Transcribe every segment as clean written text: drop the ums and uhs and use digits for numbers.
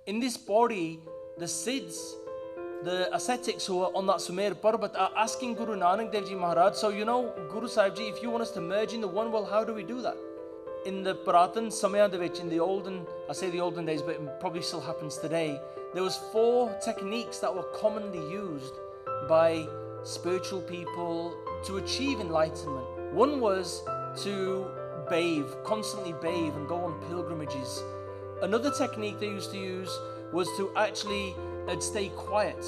In this Pauri, the Siddhs, the ascetics who are on that Sumer Parbat are asking Guru Nanak Dev Ji Maharaj, so Guru Sahib Ji, if you want us to merge in the one, well, how do we do that? In the Puratan Samaya de vich, in the olden, I say the olden days, but it probably still happens today, there was 4 techniques that were commonly used by spiritual people to achieve enlightenment. One was to bathe, constantly bathe and go on pilgrimages. Another technique they used to use was to actually stay quiet.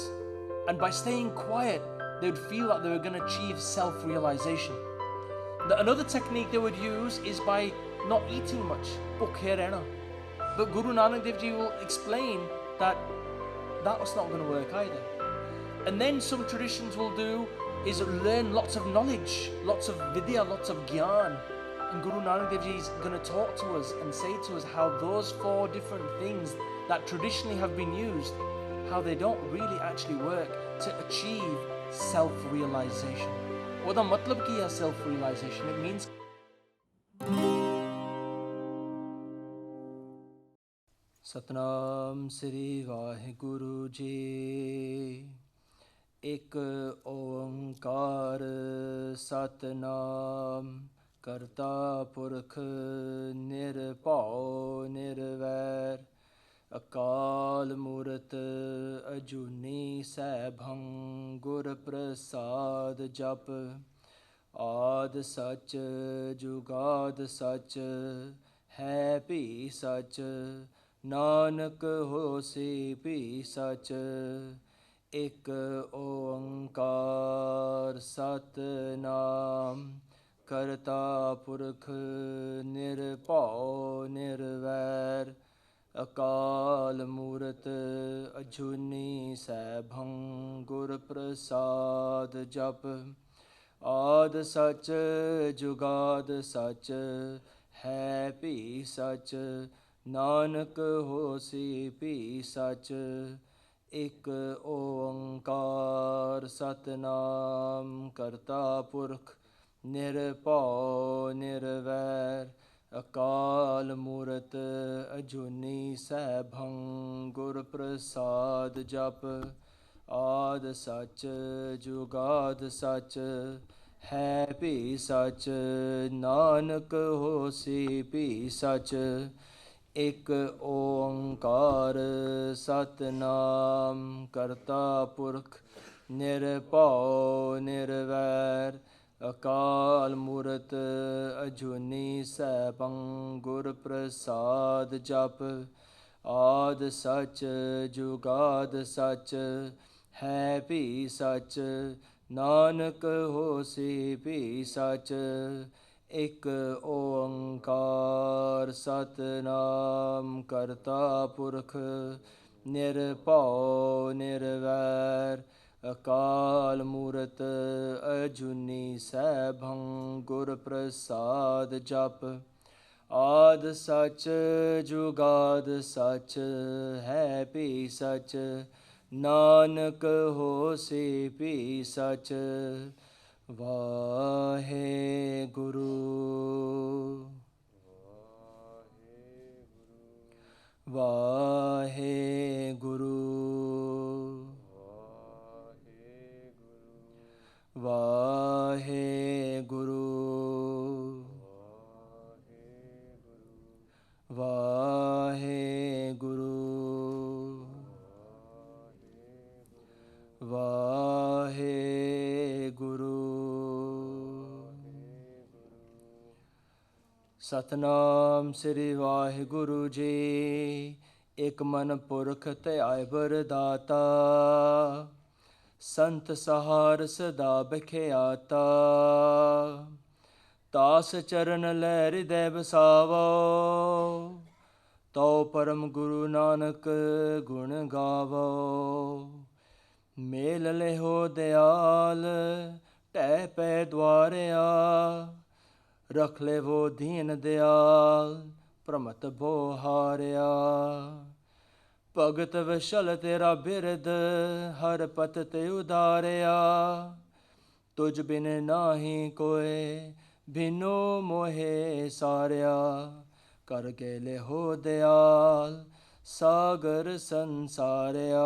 And by staying quiet, they would feel that they were going to achieve self-realization. Another technique they would use is by not eating much, bhukhe rehna. But Guru Nanak Dev Ji will explain that that was not going to work either. And then some traditions will do is learn lots of knowledge, lots of vidya, lots of gyan. And Guru Nanak Dev Ji is going to talk to us and say to us how those 4 different things that traditionally have been used, how they don't really actually work to achieve self-realization. What the matlab ki hai self-realization? It means Satnam Sri Vaheguru Ji, Ek Oankar Satnam Karta Purkh Nirpao Nirvair Akal Murat Ajuni Saibhang Gur Prasad Jap Ad Sach Jugad Sach Hai Bhi Sach Nanak Hosi Bhi Sach Ek Oankar Satnam Karta Purkh Nirpao Nirvair Akal Murat Ajuni Saibhang Gur Prasad Jap Ad Sach Jugad Sach Hai Bhi Sach Nanak Hosi Bhi Sach Ek Oankar Satnam Karta Purkh Nirpao Nirvair Akal Murat Ajuni Saibhang Gur Prasad Jap Ad Sach Jugad Sach Hai Bhi Sach Nanak Hosi Bhi Sach Ek Oankar Satnam Karta Purkh Nirpao Nirvair Akal Murat Ajuni Saibhang Gur Prasad Jap Ad Sach Jugad Sach Hai Bhi Sach Nanak Hosi Bhi Sach Ek Oankar Satnam Karta Purkh Nirpao Nirvair Akal Murat Ajuni Saibhang Gur Prasad Jap Ad Sach Jugad Sach Hai Bhi Sach Nanak Hosi Bhi Sach Vaheguru Vaheguru Vaheguru Vaheguru Vaheguru Satnam Sri Vaheguru Ji, Ek Man Purkh ਧਿਆਇ Bardata Sant Sahar Sada Bkhiyata ਤਾਸ ਚਰਨ ਲੈ ਹਿਰਦੈ ਬਸਾਵੋ, ਤਉ ਪਰਮ ਗੁਰੂ ਨਾਨਕ ਗੁਣ ਗਾਵੋ। ਮੇਲ ਲਿਹੋ ਦਿਆਲ ਢਹਿ ਪੈ ਦੁਆਰਿਆ, ਰਖ ਲੈਵੋ ਦੀਨ ਦਿਆਲ ਪ੍ਰਮਤ ਬੋ ਹਾਰਿਆ। ਭਗਤ ਵਿਸ਼ਲ ਤੇਰਾ ਬਿਰਦ ਹਰ ਪਤ ਤੇ ਉਦਾਰਿਆ, ਤੁਝ ਬਿਨ ਨਾਹੀ ਕੋਇ ਬਿਨੋ ਮੋਹੇ ਸਾਰਿਆ। ਕਰ ਕੇ ਲਿਹੋ ਦਿਆਲ सागर संसारया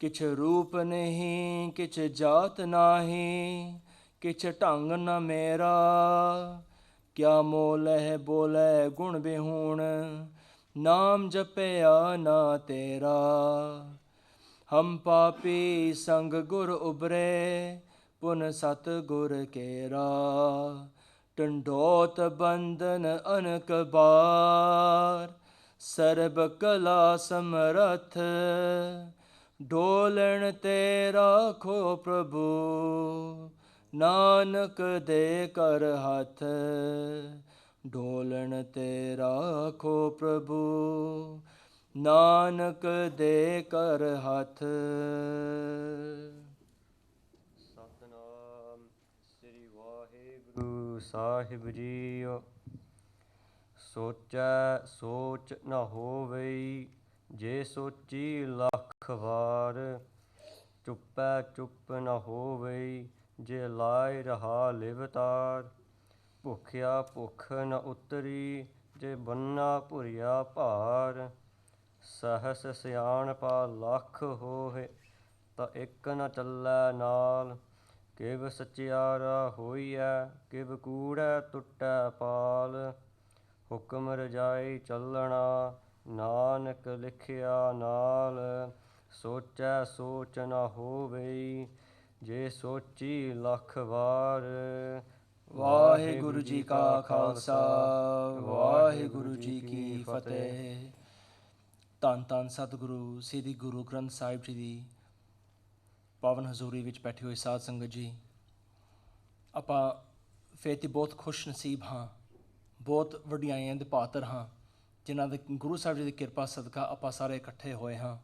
किछ रूप नहीं किछ जात नाही किछ ढंग न मेरा क्या मोल है बोले गुण बिहूण नाम जपया ना तेरा हम पापी संग गुर उबरे पुन सत गुर केरा टंडोत बंधन अनक बार सर्ब कला समरथ डोलन तेरा खो प्रभु नानक दे कर हाथ डोलन तेरा खो प्रभु नानक दे कर हाथ सतनाम श्री वाहेगुरु साहिब जीओ सोचै सोच न होवई जे सोची लख वार चुपै चुप न होवई जे लाए रहा लिवतार भुखिया भुख न उतरी जे बन्ना भुरिया भार सहस सियाणपा लख होए ਤਾਂ ਇੱਕ ਨ ਚੱਲੈ ਨਾਲ ਕਿਵ ਸਚਿਆਰਾ ਹੋਈਐ ਕਿਵ ਕੂੜੈ ਟੁੱਟੈ ਪਾਲ ਹੁਕਮ ਰਜਾਈ ਚੱਲਣਾ ਨਾਨਕ ਲਿਖਿਆ ਨਾਲ ਸੋਚੈ ਸੋਚ ਨ ਹੋਵਈ ਜੇ ਸੋਚੀ ਲੱਖ ਵਾਰ ਵਾਹਿਗੁਰੂ ਜੀ ਕਾ ਖਾਲਸਾ ਵਾਹਿਗੁਰੂ ਜੀ ਕੀ ਫਤਿਹ ਧੰਨ ਧੰਨ ਸਤਿਗੁਰੂ ਸ੍ਰੀ ਗੁਰੂ ਗ੍ਰੰਥ ਸਾਹਿਬ ਜੀ ਦੀ ਪਾਵਨ ਹਜ਼ੂਰੀ ਵਿੱਚ ਬੈਠੇ ਹੋਏ ਸਾਧ ਸੰਗਤ ਜੀ ਆਪਾਂ ਫਿਰ ਤੇ ਬਹੁਤ ਖੁਸ਼ ਨਸੀਬ ਹਾਂ ਬਹੁਤ ਵਡਿਆਈਆਂ ਦੇ ਪਾਤਰ ਹਾਂ ਜਿਨ੍ਹਾਂ ਦੇ ਗੁਰੂ ਸਾਹਿਬ ਜੀ ਦੀ ਕਿਰਪਾ ਸਦਕਾ ਆਪਾਂ ਸਾਰੇ ਇਕੱਠੇ ਹੋਏ ਹਾਂ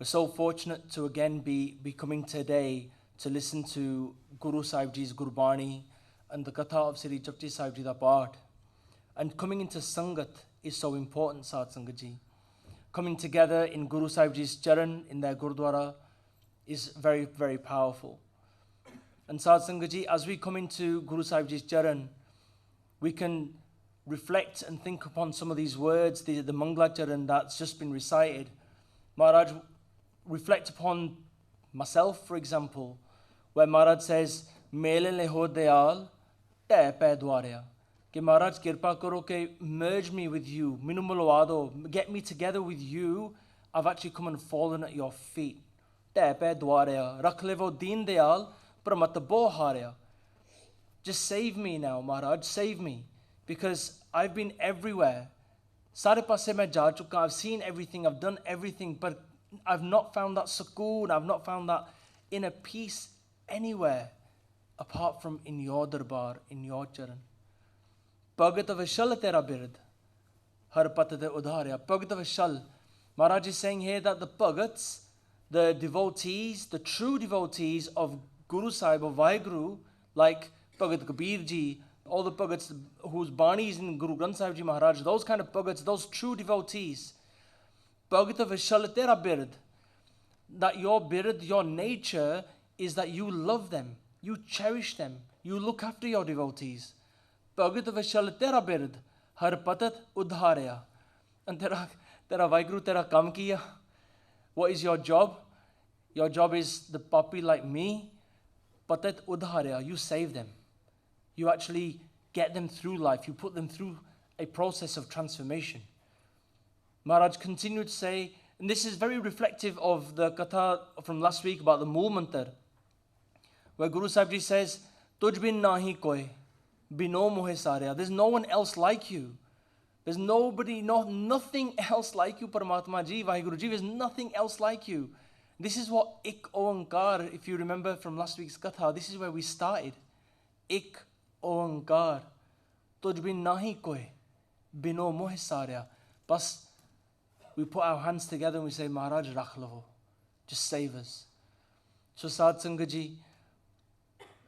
We're so fortunate to again be coming today to listen to Guru Sahib Ji's Gurbani and the Katha of Sri Japji Sahib Ji da Path. And coming into Sangat is so important, Sad Sangat Ji. Coming together in Guru Sahib Ji's Charan, in their Gurdwara, is very, very powerful. And Sad Sangat Ji, as we come into Guru Sahib Ji's Charan, we can reflect and think upon some of these words, the Manglacharan that's just been recited. Maharaj, reflect upon myself, for example, where Maharaj says, Mele leho dayal, te pe dwarya. Ke Maharaj kirpa karo ke merge me with you, minu mulwado, get me together with you. I've actually come and fallen at your feet. Te pe dwarya, rakh levo deen dayal, pramat bo harya. Just save me now, Maharaj, save me. Because I've been everywhere. Sare paase main ja chuka, I've seen everything, I've done everything, but I've not found that sukoon, I've not found that inner peace anywhere apart from in your darbar, in your charan. Bhagat vishal tera bird, har pat de udharya. Bhagat vishal. Maharaj is saying here that the bhagats, the devotees, the true devotees of Guru Sahib, of Vaheguru, like Bhagat Kabir Ji, all the bhagats whose Bani is in Guru Granth Sahib Ji Maharaj, those kind of bhagats, those true devotees, Bhagata Vishal tera bird, that your bird, your nature is that you love them, you cherish them, you look after your devotees. Bhagata Vishal tera bird, har patat udharya. And tera Vaheguru tera kam kiya. What is your job? Your job is the puppy like me. Patat udharya, you save them. You actually get them through life. You put them through a process of transformation. Maharaj continued to say, and this is very reflective of the Katha from last week about the Mool Mantar, where Guru Sahib Ji says, Tuj bin nahi koi, bino mohe sarya. There's no one else like you. There's nobody, nothing else like you, Paramatma Ji, Vaheguru Ji. There's nothing else like you. This is what Ik Oankar, if you remember from last week's Katha, this is where we started. Ik Oankar, Tuj bin nahi koi, bino mohe sarya. Bas, we put our hands together and we say, Maharaj rakh lavo, just save us. So Sad Sangat Ji,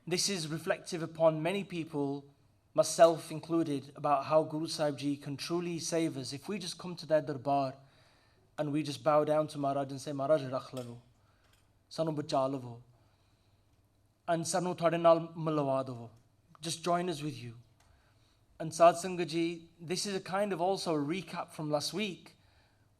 this is reflective upon many people, myself included, about how Guru Sahib Ji can truly save us if we just come to their darbar and we just bow down to Maharaj and say, Maharaj rakh lavo, sanu bacha lavo, and sanu thode naal milwa davo. Just join us with you. And Sad Sangat Ji, this is a kind of also a recap from last week,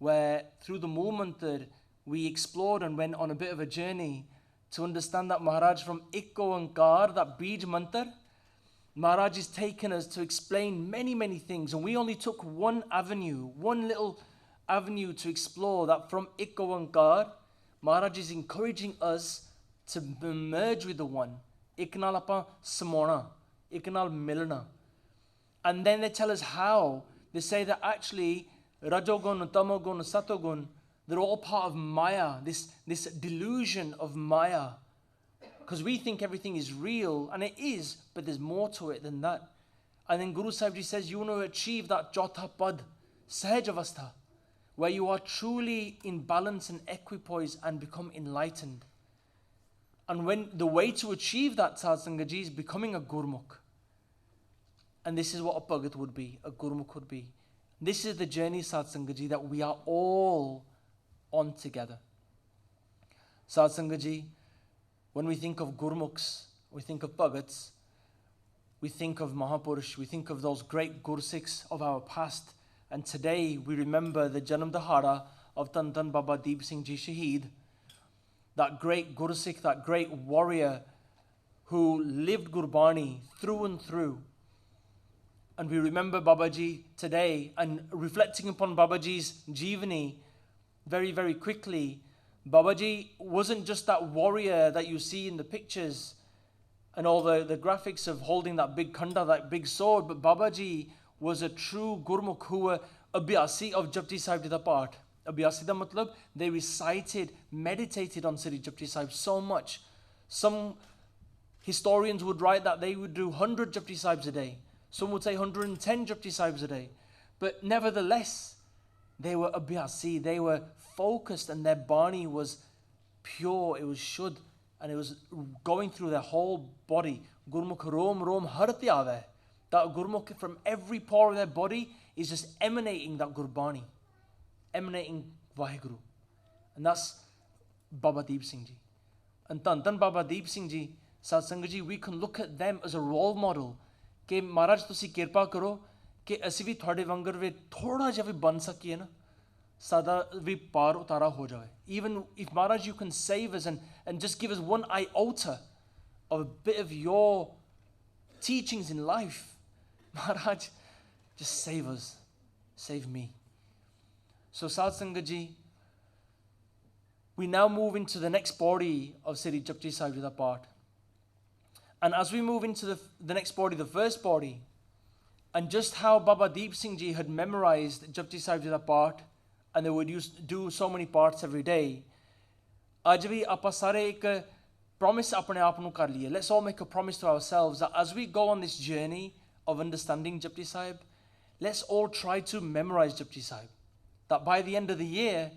where through the Mool Mantar, we explored and went on a bit of a journey to understand that Maharaj from Ikko Ankar, that Bij Mantar, Maharaj is taking us to explain many, many things. And we only took one avenue, one little avenue to explore, that from Ikko Ankar, Maharaj is encouraging us to merge with the One. Iknal apa samona, iknal milna. And then they tell us how. They say that actually, Rajogun, Tamogun, Satogun, they're all part of Maya, this delusion of Maya. Because we think everything is real, and it is, but there's more to it than that. And then Guru Sahib Ji says, you want to achieve that Jotha Pad, Sahajavastha, where you are truly in balance and equipoise and become enlightened. And when the way to achieve that, Satsangaji, is becoming a Gurmukh. And this is what a Bhagat would be, a Gurmukh would be. This is the journey, Satsangaji, that we are all on together. Satsangaji, when we think of Gurmukhs, we think of Bhagats, we think of Mahapurush, we think of those great Gursikhs of our past. And today we remember the janam dihara of Tan Baba Deep Singh Ji Shaheed, that great Gursikh, that great warrior who lived Gurbani through and through. And we remember Babaji today, and reflecting upon Babaji's Jeevani very, very quickly, Babaji wasn't just that warrior that you see in the pictures and all the graphics of holding that big khanda, that big sword, but Babaji was a true Gurmukh who were Abhyasi of Japji Sahib Ji part. Abhyasi da matlab, they recited, meditated on Sri Japji Sahib so much. Some historians would write that they would do 100 Japji Sahibs a day. Some would say 110 Japji Sahibs a day. But nevertheless, they were Abhyasi, they were focused, and their Bani was pure, it was Shuddh, and it was going through their whole body. Gurmukh rom rom harti aave. That Gurmukh from every pore of their body is just emanating that Gurbani, emanating Vaheguru. And that's Baba Deep Singh Ji. And Tan Baba Deep Singh Ji, Satsang Ji, we can look at them as a role model. Ke Maharaj tusi kirpa karo, ke ਅਸੀਂ ਵੀ ਤੁਹਾਡੇ ਵਾਂਗਰ ਵੇ ਥੋੜਾ ਜਿਹਾ ਵੀ ਬਣ ਸਕੀਏ ਨਾ ਸਾਡਾ ਵੀ ਪਾਰ ਉਤਾਰਾ ਹੋ ਜਾਵੇ. Even if Maharaj you can save us and just give us one iota of a bit of your teachings in life, Maharaj, just save us, save me. So Satsanga Ji, we now move into the next body of Sri Japji Sahib Ji part. And as we move into the next body, the first body, and just how Baba Deep Singh Ji had memorized Japji Sahib Ji part, and they would do so many parts every day, ਅੱਜ ਵੀ ਆਪਾਂ ਸਾਰੇ ਇੱਕ promise ਆਪਣੇ ਆਪ ਨੂੰ ਕਰ ਲਈਏ. Let's all make a promise to ourselves that as we go on this journey of understanding Japji Sahib, let's all try to memorize Japji Sahib. That by the end of the year,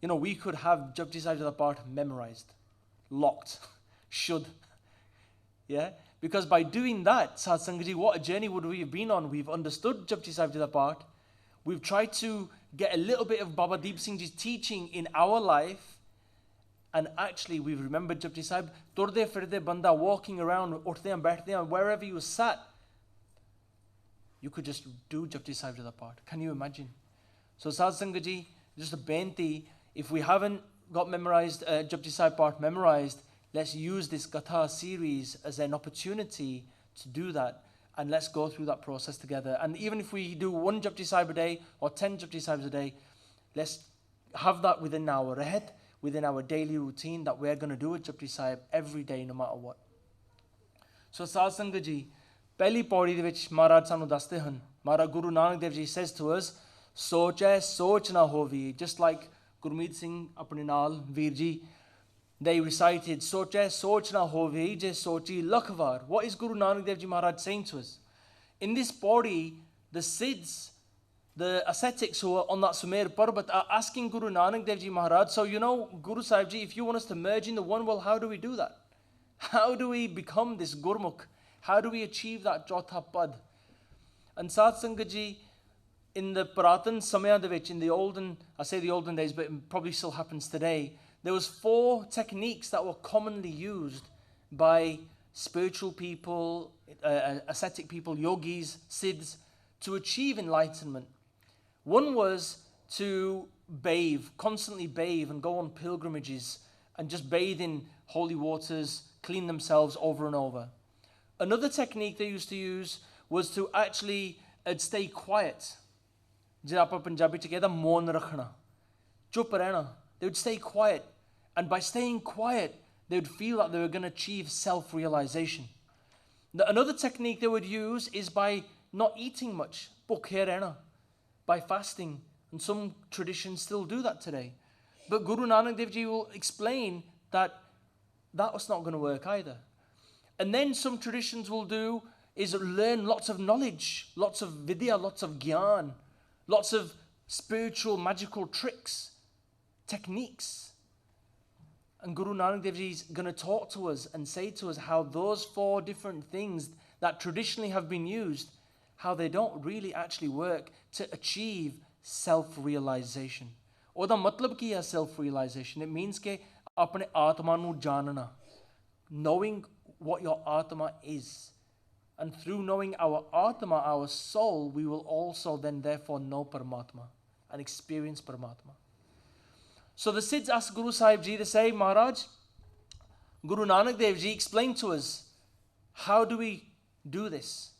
we could have Japji Sahib Ji part memorized, locked, should. Yeah? Because by doing that, Satsang Ji, what a journey would we have been on? We've understood Japji Sahib Ji part. We've tried to get a little bit of Baba Deep Singh Ji's teaching in our life. And actually, we've remembered Japji Sahib. Turde firde banda, walking around, uthde and baithde and wherever you sat, you could just do Japji Sahib Ji part. Can you imagine? So Satsang Ji, just a benti, if we haven't got memorized, Japji Sahib part memorized, let's use this Katha series as an opportunity to do that. And let's go through that process together. And even if we do 1 Japji Sahib a day or 10 Japji Sahibs a day, let's have that within our head, within our daily routine, that we're going to do a Japji Sahib every day, no matter what. So Satsang Ji, ਪਹਿਲੀ ਪੌੜੀ ਦੇ ਵਿੱਚ ਮਹਾਰਾਜ ਸਾਨੂੰ ਦੱਸਦੇ ਹਨ, Mara Guru Nanak Dev Ji says to us, Sochai, Soch na Hovaee. Just like Gurmeet Singh ਆਪਣੇ ਨਾਲ ਵੀਰ ਜੀ, they recited Sochai, Soch na Hovaee, je Sochee, Lakh Vaar. What is Guru Nanak Dev Ji Maharaj saying to us? In this body, the Sikhs, the ascetics who are on that Sumer Parbat are asking Guru Nanak Dev Ji Maharaj, so Guru Sahib Ji, if you want us to merge in the one, well, how do we do that? How do we become this Gurmukh? How do we achieve that Chotha Pad? And Satsanga Ji, in the Puratan Samaya de vich, in the olden, I say the olden days, but it probably still happens today, there was 4 techniques that were commonly used by spiritual people, ascetic people, yogis, siddhs, to achieve enlightenment. One was to bathe, constantly bathe and go on pilgrimages and just bathe in holy waters, clean themselves over and over. Another technique they used to use was to actually stay quiet. They would stay quiet. And by staying quiet, they would feel that they were going to achieve self-realization. Another technique they would use is by not eating much, by fasting. And some traditions still do that today. But Guru Nanak Dev Ji will explain that that was not going to work either. And then some traditions will do is learn lots of knowledge, lots of vidya, lots of gyan, lots of spiritual magical tricks, techniques. And Guru Nanak Dev Ji is going to talk to us and say to us how those 4 different things that traditionally have been used, how they don't really actually work to achieve self-realization. Oda matlab ki hai self-realization? It means ke apne atma nu janana, knowing what your atma is. And through knowing our atma, our soul, we will also then therefore know Paramatma and experience Paramatma. So the Siddhs asked Guru Sahib Ji, they say, Maharaj, Guru Nanak Dev Ji explained to us, how do we do this?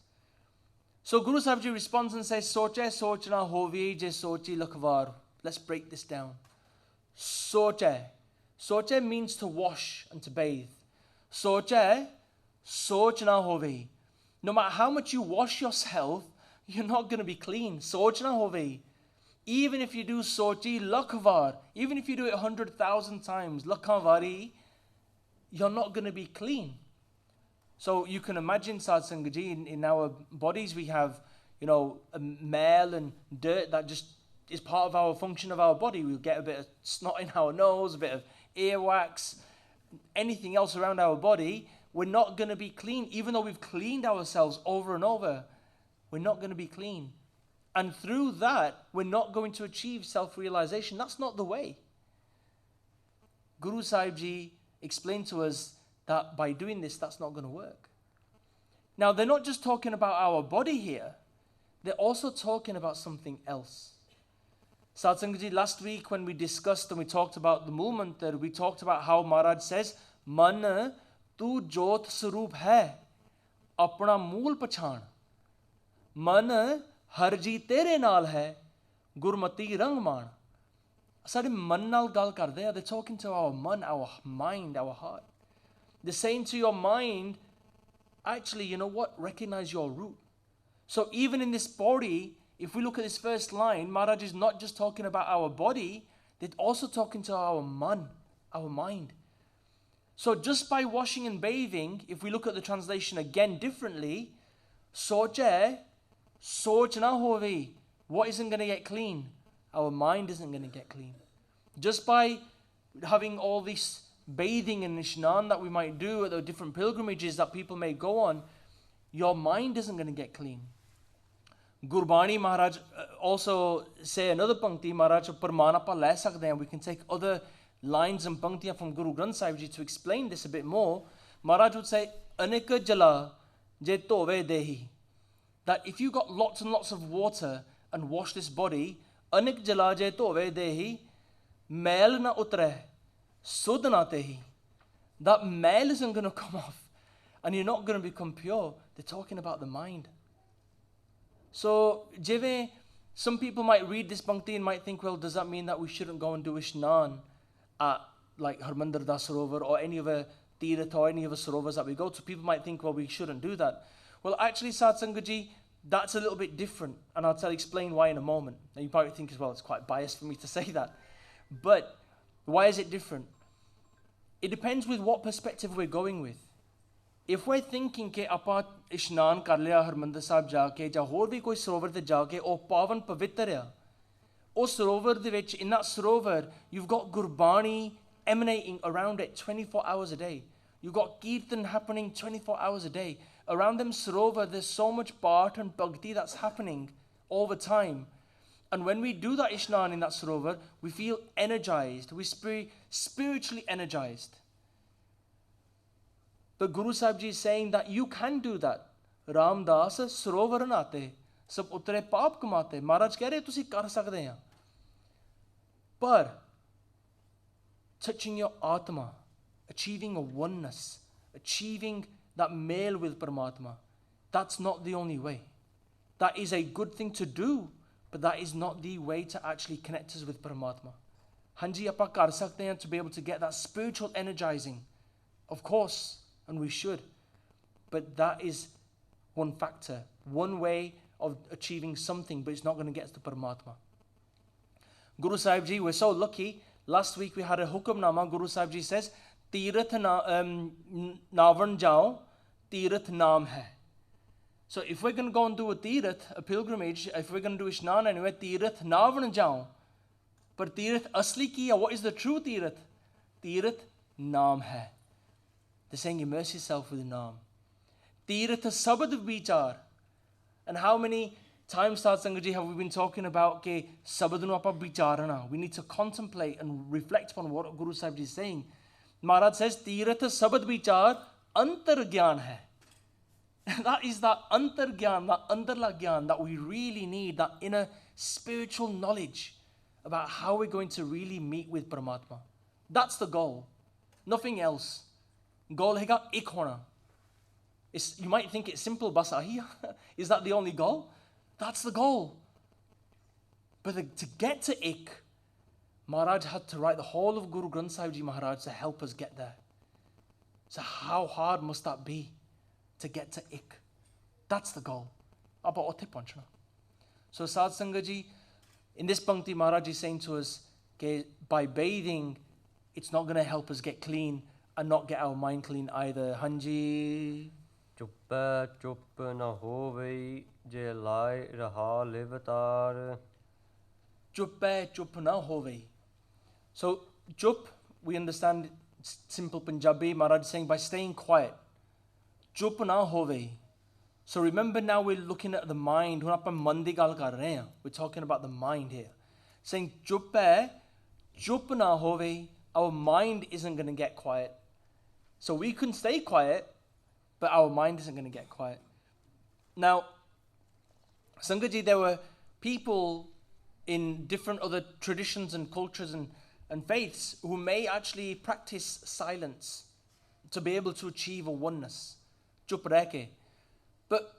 So Guru Sahib Ji responds and says, Sochai sochna Hovaee je sochi Lakh Vaar. Let's break this down. Sochai. Sochai means to wash and to bathe. Sochai sochna Hovaee. No matter how much you wash yourself, you're not going to be clean. Sochna Hovaee. Even if you do Sochee Lakh Vaar, even if you do it 100,000 times, Lakh Vaari, you're not going to be clean. So you can imagine, Satsangaji, in our bodies we have, mail and dirt that just is part of our function of our body. We'll get a bit of snot in our nose, a bit of earwax, anything else around our body. We're not going to be clean. Even though we've cleaned ourselves over and over, we're not going to be clean. And through that, we're not going to achieve self-realization. That's not the way. Guru Sahib Ji explained to us that by doing this, that's not going to work. Now, they're not just talking about our body here. They're also talking about something else. Satsangaji, last week when we discussed and we talked about the Mool Mantar, we talked about how Maharaj says, Man tu jot saroop hai, apna mool pachan. Man harji tere naal hai, gurmati rang maan. Sade man naal gal karde hai. They're talking to our man, our mind, our heart. They're saying to your mind, actually, you know what? Recognize your root. So even in this body, if we look at this first line, Maharaj is not just talking about our body, they're also talking to our man, our mind. So just by washing and bathing, if we look at the translation again differently, Sochai, Soch na Hovaee. What isn't going to get clean? Our mind isn't going to get clean. Just by having all this bathing and ishnan that we might do at the different pilgrimages that people may go on, your mind isn't going to get clean. Gurbani Maharaj also say another pankti, Maharaj Parmana pa le sakde hain. We can take other lines and panktiyan from Guru Granth Sahib Ji to explain this a bit more. Maharaj would say, Anika jala je tove dehi. That if you got lots and lots of water and wash this body, Anik jala je tove dehi, mail na utre, sud na tehi. That mail isn't going to come off and you're not going to become pure. They're talking about the mind. So, jive, some people might read this pankti and might think, well, does that mean that we shouldn't go and do ishnan at like Harmandir Das Sarovar or any other Tirtha or any other Sarovars that we go to? People might think, well, we shouldn't do that. Well, actually, Satsangaji, that's a little bit different. And I'll explain why in a moment. Now, you probably think as well, it's quite biased for me to say that. But why is it different? It depends with what perspective we're going with. If we're thinking कि ਆਪਾਂ इशनान कर लिया हरमंदिर साहब जाके ਜਾਂ ਹੋਰ ਵੀ ਕੋਈ ਸਰੋਵਰ ਤੇ ਜਾ ਕੇ ਉਹ ਪਾਵਨ ਪਵਿੱਤਰ ਆ ਉਹ ਸਰੋਵਰ ਦੇ ਵਿੱਚ in that ਸਰੋਵਰ you've got Gurbani emanating around it 24 hours a day. You've got Kirtan happening 24 hours a day. Around them sarovar there's so much part and bhakti that's happening all the time. And when we do that ishnan in that sarovar, we feel energized. We're spiritually energized. But Guru Sahib Ji is saying that you can do that. Ram Das sarovar naate, sab utre paap kamate. Maharaj keh rahe tusi kar sakde hain. But touching your Atma, achieving a oneness, achieving that male with Paramatma, that's not the only way. That is a good thing to do, but that is not the way to actually connect us with Paramatma. Hanji aapa kar sakte hain to be able to get that spiritual energizing, of course, and we should. But that is one factor, one way of achieving something, but it's not going to get us to Paramatma. Guru Sahib Ji, we're so lucky. Last week we had a Hukam Nama. Guru Sahib Ji says, Tirath navan jao, Tirath naam hai. So if we're going to go and do a Tirath, a pilgrimage, if we're going to do Ishnan anyway, Tirath navan jao. But Tirath asli ki hai, what is the true Tirath? Tirath naam hai. They're saying immerse yourself with the naam. Tirath sabad vichar. And how many times, Sad Sangat Ji, have we been talking about ke sabad nu apa vicharana? We need to contemplate and reflect upon what Guru Sahib Ji is saying. Maharaj says, Tirath sabad vichar antar gyan hai. That is that antar gyan, that andarla gyan that we really need, that inner spiritual knowledge about how we're going to really meet with Paramatma. That's the goal. Nothing else. Goal hega ik hona. You might think it's simple, bas ahiya. Is that the only goal? That's the goal. But to get to ik, Maharaj had to write the whole of Guru Granth Sahib Ji Maharaj to help us get there. So how hard must that be to get to ik? That's the goal. So Sad Sangat Ji, in this Pankti, Maharaj is saying to us, okay, by bathing, it's not going to help us get clean and not get our mind clean either. Hanji. Chuppe chup na Hovaee, je lai raha livatar. Chuppe chup na Hovaee. So chup, we understand simple Punjabi. Maharaj is saying by staying quiet. Chup na Hovaee. So remember now we're looking at the mind. We're talking about the mind here. Saying chuppe chup na Hovaee. Our mind isn't going to get quiet. So we can stay quiet, but our mind isn't going to get quiet. Now, Sangat Ji, there were people in different other traditions and cultures and faiths who may actually practice silence to be able to achieve a oneness. Chup reke. But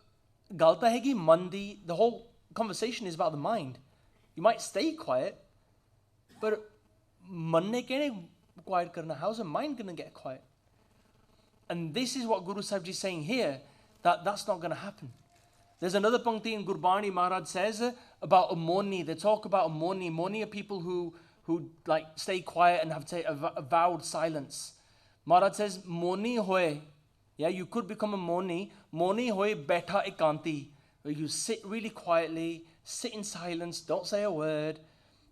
galta hegi mandi, the whole conversation is about the mind. You might stay quiet, but manne kene quiet karna. How's a mind going to get quiet? And this is what Guru Sahib Ji is saying here, that's not going to happen. There's another Pankti in Gurbani, Maharaj says about a moni. They talk about a moni. Moni are people who like stay quiet and have a vowed silence. Maharaj says, moni hoye. Yeah, you could become a moni. Moni hoye betha ekanti. Where you sit really quietly, sit in silence, don't say a word.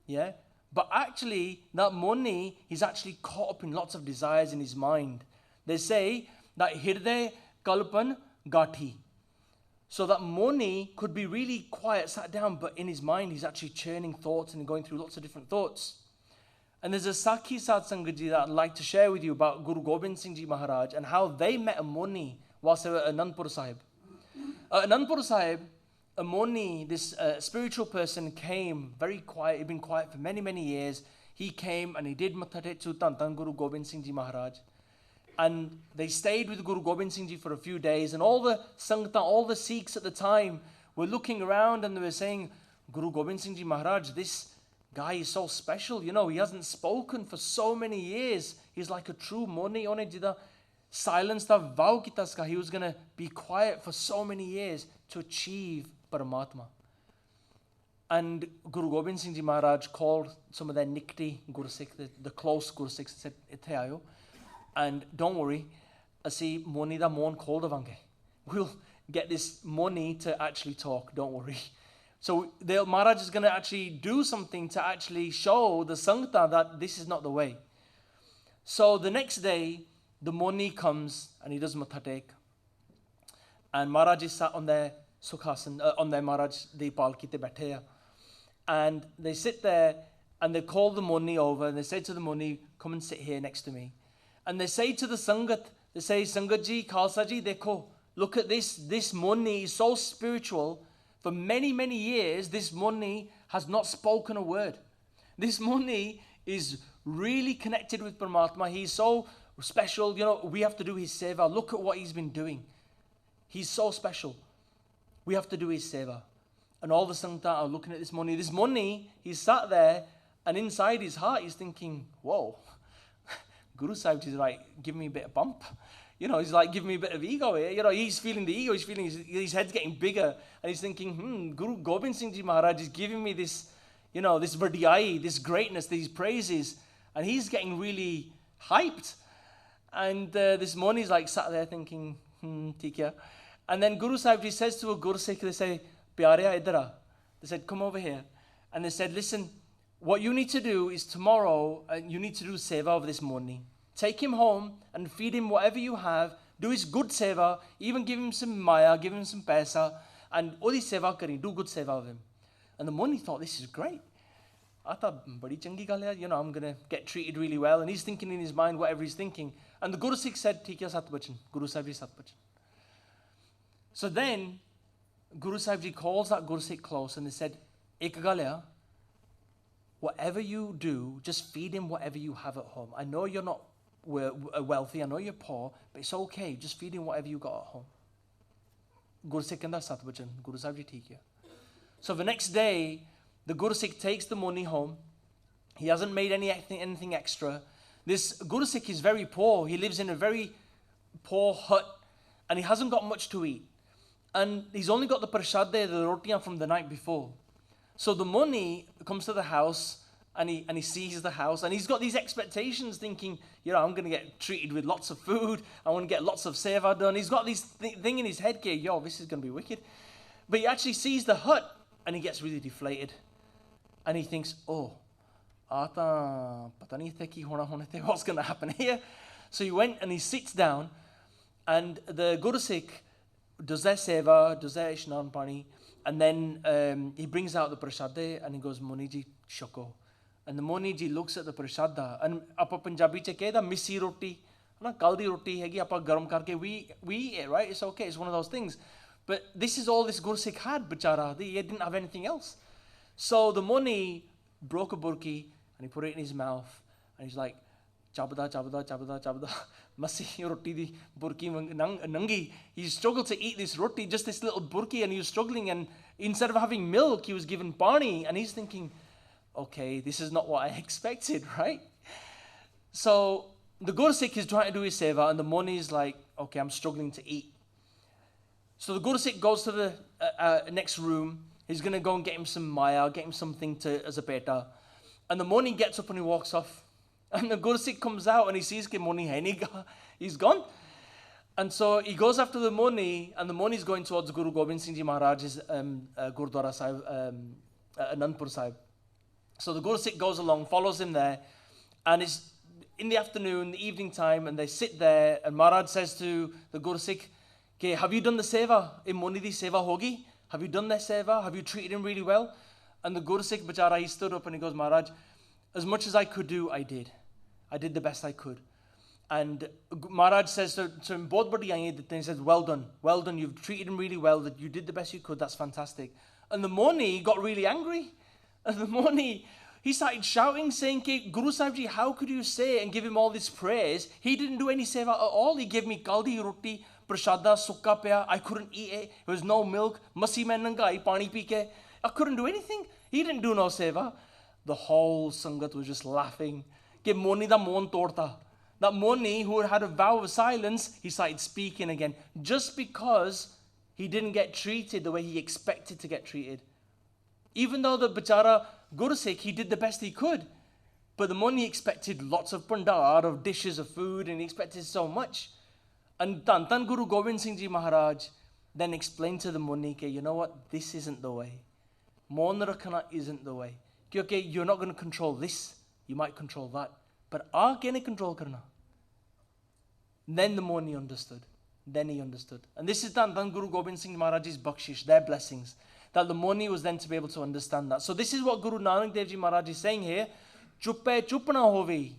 Yeah. But actually, that moni, he's actually caught up in lots of desires in his mind. They say that hirde kalpan gathi. So that moni could be really quiet, sat down, but in his mind he's actually churning thoughts and going through lots of different thoughts. And there's a Sakhi Sad Sangat Ji that I'd like to share with you about Guru Gobind Singh Ji Maharaj and how they met a moni whilst they were at Anandpur Sahib. At Anandpur Sahib, a moni, this spiritual person came very quiet. He'd been quiet for many, many years. He came and he did Mathatet Chutan Guru Gobind Singh Ji Maharaj. And they stayed with Guru Gobind Singh Ji for a few days. And all the Sangta, all the Sikhs at the time were looking around and they were saying, Guru Gobind Singh Ji Maharaj, this guy is so special. You know, he hasn't spoken for so many years. He's like a true moni. Silence the vow kitaska. He was going to be quiet for so many years to achieve Paramatma. And Guru Gobind Singh Ji Maharaj called some of their Nikti Guru Sikh, the close Guru Sikhs, said, Ithe aayo. And don't worry, asi moni da mon khol davange. We'll get this moni to actually talk, don't worry. So the Maharaj is going to actually do something to actually show the Sangta that this is not the way. So the next day, the moni comes and he does Mathatek. And Maharaj is sat on their Sukhasan, on their Maharaj, the palki te baithe. And they sit there and they call the moni over and they say to the moni, come and sit here next to me. And they say to the Sangat, they say, Sangat Ji, Khalsa Ji, dekho, look at this moni is so spiritual. For many, many years, this moni has not spoken a word. this Muni is really connected with Paramatma. He's so special. You know, we have to do his seva. Look at what he's been doing. He's so special. We have to do his seva. And all the Sangta are looking at this Muni. This Muni, he's sat there, and inside his heart, he's thinking, whoa, Guru Sahib Ji is like, give me a bit of bump. You know, he's like, give me a bit of ego here. You know, he's feeling the ego. He's feeling his head's getting bigger. And he's thinking, Guru Gobind Singh Ji Maharaj is giving me this, you know, this vardiyai, this greatness, these praises. And he's getting really hyped. And this Moni's like sat there thinking, theek hai. And then Guru Sahib Ji says to a Gursikh, they say, Pyarya idara. They said, come over here. And they said, listen, what you need to do is tomorrow, you need to do seva of this Moni. Take him home and feed him whatever you have. Do his good seva, even give him some maya, give him some paisa, and odi seva kari, do good seva of him. And the Muni thought, this is great. I thought, badi changi gal hai, you know, I'm going to get treated really well. And he's thinking in his mind whatever he's thinking. And the Guru Sikh said, theek hai Sat Bachan, Guru Sahib Ji Sat Bachan. So then, Guru Sahib Ji calls that Guru Sikh close and they said, ek gal hai, whatever you do, just feed him whatever you have at home. I know you're not wealthy, I know you're poor, but it's okay, just feed him whatever you got at home. Guru Sikh kanda Sat Bachan, Guru Sahib Ji theek hai. So the next day, the Guru Sikh takes the money home. He hasn't made anything extra. This Guru Sikh is very poor. He lives in a very poor hut and he hasn't got much to eat. And he's only got the prashad there, the rotiyan from the night before. So the Muni comes to the house and he sees the house and he's got these expectations thinking, you know, I'm going to get treated with lots of food. I want to get lots of seva done. He's got this thing in his head, yo, this is going to be wicked. But he actually sees the hut and he gets really deflated. And he thinks, oh, what's going to happen here? So he went and he sits down and the Guru Sikh does their seva, does their ishnan pani, and then he brings out the prashad and he goes, Muni ji, shoko. And the Muni ji looks at the prashad and apa Punjabi che kehda missi roti, na kaldi roti hegi apa garam karke we eat it, right? It's okay, it's one of those things. But this is all this Guru Sikh had, bachara. He didn't have anything else. So the Muni broke a burki and he put it in his mouth and he's like, chabda, chabda, chabda, chabda. Masi roti di burki nangi. He struggled to eat this roti, just this little burki, and he was struggling. And instead of having milk, he was given pani. And he's thinking, okay, this is not what I expected, right? So the Guru Sikh is trying to do his seva, and the Muni is like, okay, I'm struggling to eat. So the Guru Sikh goes to the next room. He's going to go and get him some maya, get him something as a beta. And the Muni gets up and he walks off. And the Guru Sikh comes out and he sees ke Muni hai nahi, he's gone. And so he goes after the Muni, and the Muni is going towards Guru Gobind Singh Ji Maharaj's Gurdwara Sahib, Anandpur Sahib. So the Guru Sikh goes along, follows him there, and it's in the afternoon, the evening time, and they sit there, and Maharaj says to the Guru Sikh, ke, have you done the seva? In Muni di seva hogi? Have you done their seva? Have you treated him really well? And the Guru Sikh Bachara, he stood up and he goes, Maharaj, as much as I could do, I did. I did the best I could. And Maharaj says to him, both badiyai, he says, well done, you've treated him really well, that you did the best you could, that's fantastic. And the Muni got really angry. And the Muni, he started shouting, saying, Guru Sahib Ji, how could you say and give him all this praise? He didn't do any seva at all. He gave me kaldi roti, prashada, sukka paya. I couldn't eat it. There was no milk. Masi mein nangai, pani pike. I couldn't do anything. He didn't do no seva. The whole Sangat was just laughing. Ke Muni da mon torta. That Muni, who had a vow of silence, he started speaking again. Just because he didn't get treated the way he expected to get treated. Even though the Bachara Guru Sikh, he did the best he could. But the Muni expected lots of pandar, of dishes of food, and he expected so much. And Tan Guru Gobind Singh Ji Maharaj then explained to the Muni, you know what, this isn't the way. Mon rakhna isn't the way. Okay, you're not going to control this, you might control that. But aap kene control karna? Then the Muni understood. Then he understood. And this is Tan Guru Gobind Singh Maharaj's bakshish, their blessings. That the Muni was then to be able to understand that. So this is what Guru Nanak Dev Ji Maharaj is saying here. Chuppe chup na hovaee.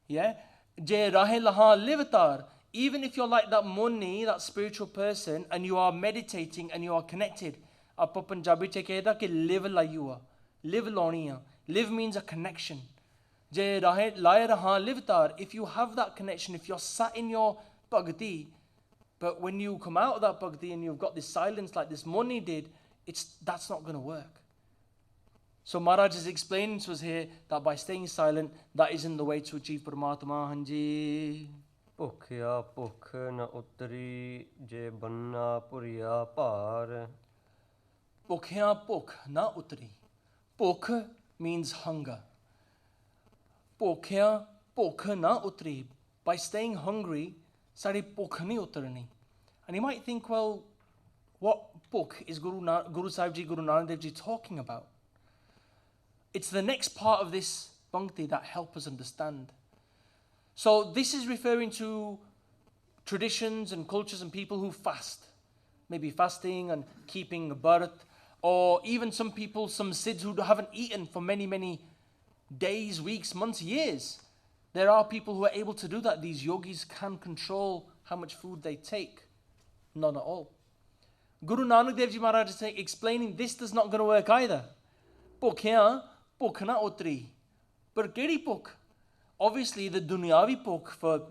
Yeah? Je rahe laha livatar. Even if you're like that Muni, that spiritual person, and you are meditating and you are connected. Apa Punjabi che kehda ke live layua. Live launiya. Live means a connection. Je rahe laye raha livtar. If you have that connection, if you're sat in your bhakti, but when you come out of that bhakti and you've got this silence like this Muni did, that's not going to work. So Maharaj is explaining to us here that by staying silent, that isn't the way to achieve Paramatma. Hanji. ਭੁੱਖਿਆ ਭੁੱਖ ਨ ਉਤਰੀ ਜੇ ਬੰਨਾ ਪੁਰੀਆ ਭਾਰ Bhukhya bhukh na utri. Bhukh means hunger. Bhukhya bhukh na utri. By staying hungry, sari bhukh nahi utarni. And you might think, well, what book is Guru Sahib Ji, Guru Nanak Dev Ji talking about? It's the next part of this bhakti that help us understand. So this is referring to traditions and cultures and people who fast. Maybe fasting and keeping a birth. Or even some people, some Siddhs who haven't eaten for many, many days, weeks, months, years. There are people who are able to do that. These yogis can control how much food they take. None at all. Guru Nanak Dev Ji Maharaj is explaining this is not going to work either. Bhukhya, bhukh na utri. But kehdi bhukh? Obviously the dunyavi bhukh for,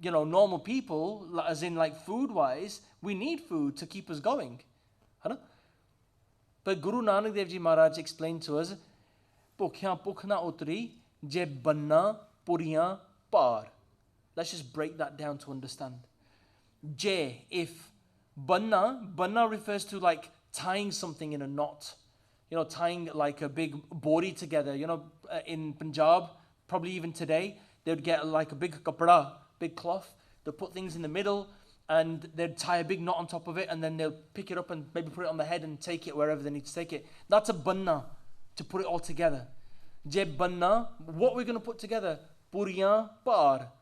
normal people, as in like food-wise, we need food to keep us going. But Guru Nanak Dev Ji Maharaj explained to us, Bhukhya bhukh na utri, je banna puriya par. Let's just break that down to understand. Je, if. Banna refers to like tying something in a knot. Tying like a big bori together. In Punjab, probably even today, they would get like a big kapda, big cloth. They'll put things in the middle and they'd tie a big knot on top of it and then they'll pick it up and maybe put it on the head and take it wherever they need to take it. That's a banna, to put it all together. Je banna, what we're going to put together? Puriya par.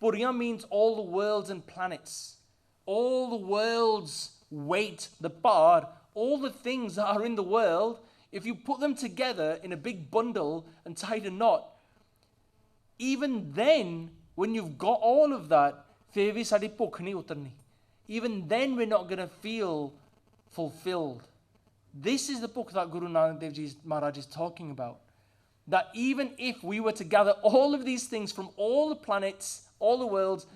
Puriya means all the worlds and planets. All the world's weight, the par, all the things that are in the world, if you put them together in a big bundle and tied a knot, even then, when you've got all of that, even then we're not going to feel fulfilled. This is the book that Guru Nanak Dev Ji Maharaj is talking about. That even if we were to gather all of these things from all the planets, all the worlds,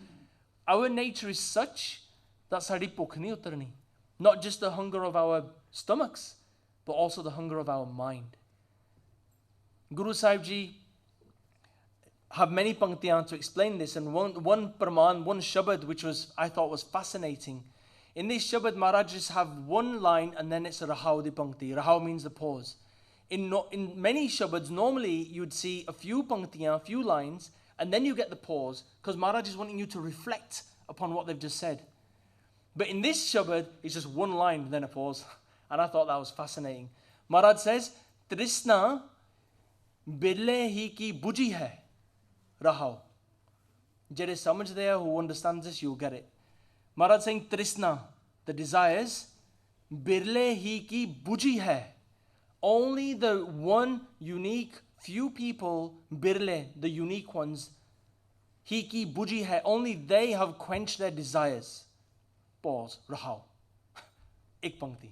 our nature is such that sari bhukh nahi utarni. Not just the hunger of our stomachs, but also the hunger of our mind. Guru Sahib Ji have many panktiyan to explain this, and one praman, one shabad, which I thought was fascinating. In this shabad, Maharaj just have one line and then it's a rahau di pankti. Rahau means the pause. In many shabads, normally you'd see a few panktiyan, a few lines, and then you get the pause, because Maharaj is wanting you to reflect upon what they've just said. But in this shabad, it's just one line, then a pause. And I thought that was fascinating. Maharaj says, Trishna birle hi ki buji hai. Rahau. Jere samajh there, who understands this, you'll get it. Maharaj saying Trishna, the desires, birle hi ki buji hai. Only the one unique few people, birle, the unique ones, hi ki buji hai, only they have quenched their desires. Pause, rahau. Ik pankti.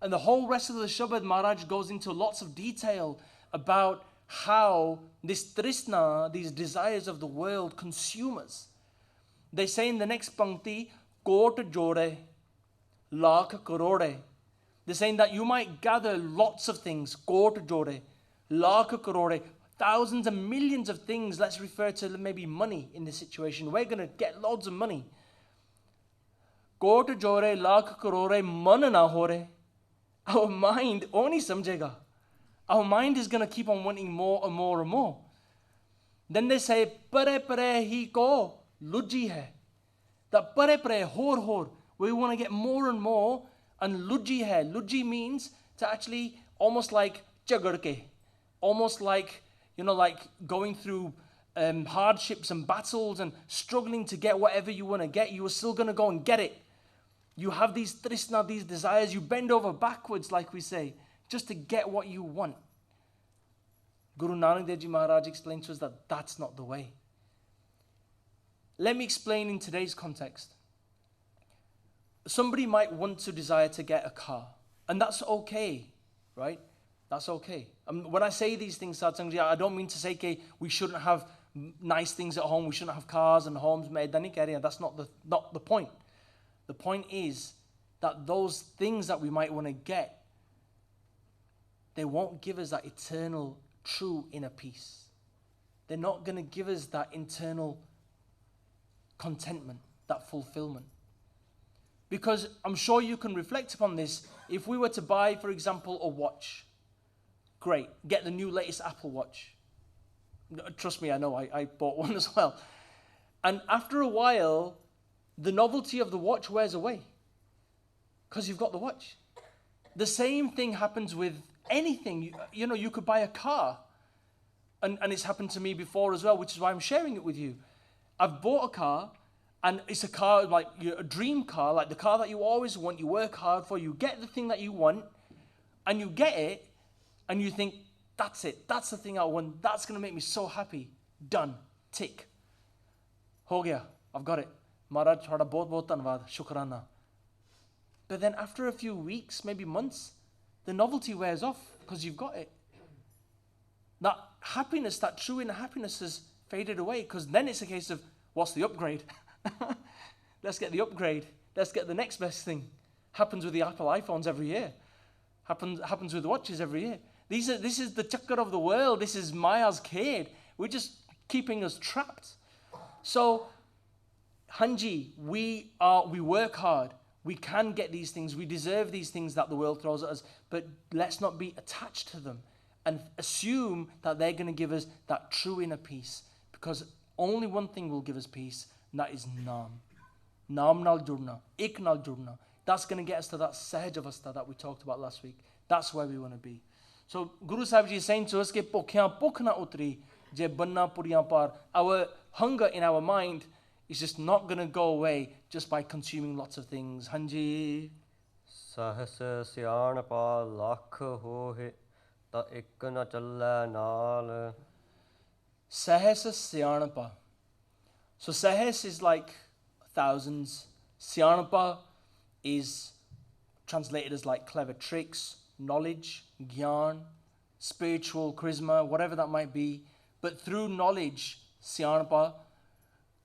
And the whole rest of the Shabad, Maharaj goes into lots of detail about how this trishna, these desires of the world, consume us. They say in the next pankti, kot jode, lakh karode. They're saying that you might gather lots of things, kot jode, lakh karode, thousands and millions of things. Let's refer to maybe money in this situation. We're going to get loads of money. Kot jode, lakh karode, man na hore. Our mind only samjhega. Our mind is going to keep on wanting more and more and more. Then they say, pare pare hi ko luji hai. That pare pare, hor. We want to get more and more. And luji hai. Luji means to actually almost like chagarke. Almost like, like going through hardships and battles and struggling to get whatever you want to get. You are still going to go and get it. You have these trishna, these desires. You bend over backwards, like we say, just to get what you want. Guru Nanak Dev Ji Maharaj explained to us that that's not the way. Let me explain in today's context. Somebody might want to desire to get a car, and that's okay, right? That's okay. When I say these things, Satsang Ji, I don't mean to say that we shouldn't have nice things at home, we shouldn't have cars and homes. That's not the point. The point is that those things that we might want to get, they won't give us that eternal, true inner peace. They're not going to give us that internal contentment, that fulfillment. Because I'm sure you can reflect upon this. If we were to buy, for example, a watch, great, get the new latest Apple Watch. Trust me, I know, I bought one as well. And after a while, the novelty of the watch wears away because you've got the watch. The same thing happens with anything. You could buy a car, and it's happened to me before as well, which is why I'm sharing it with you. I've bought a car, and it's a car like a dream car, like the car that you always want, you work hard for, you get the thing that you want, and you get it, and you think, that's it, that's the thing I want, that's going to make me so happy. Done. Tick. Ho gaya. I've got it. Maharaj, thada bahut bahut dhanwad. Shukrana. But then after a few weeks, maybe months, the novelty wears off because you've got it. That happiness, that true inner happiness has faded away, because then it's a case of, what's the upgrade? Let's get the upgrade. Let's get the next best thing. Happens with the Apple iPhones every year. Happens with watches every year. This is the chakkar of the world. This is Maya's kid. We're just keeping us trapped. So, Hanji, we work hard. We can get these things. We deserve these things that the world throws at us. But let's not be attached to them and assume that they're going to give us that true inner peace. Because only one thing will give us peace, and that is Naam. Naam nal jurna, ik nal jurna. That's going to get us to that Sahaj Avastha that we talked about last week. That's where we want to be. So Guru Sahib Ji is saying to us, ke bhukhyaan bhukh na utri, je banna puriyaan par. Our hunger in our mind is just not going to go away just by consuming lots of things. Hanji. Sahas siyanpa lakh hohe, ta ik na challe naal. Sahas siyanpa. So Sahas is like thousands. Siyanpa is translated as like clever tricks, knowledge, gyan, spiritual charisma, whatever that might be. But through knowledge, Siyanpa,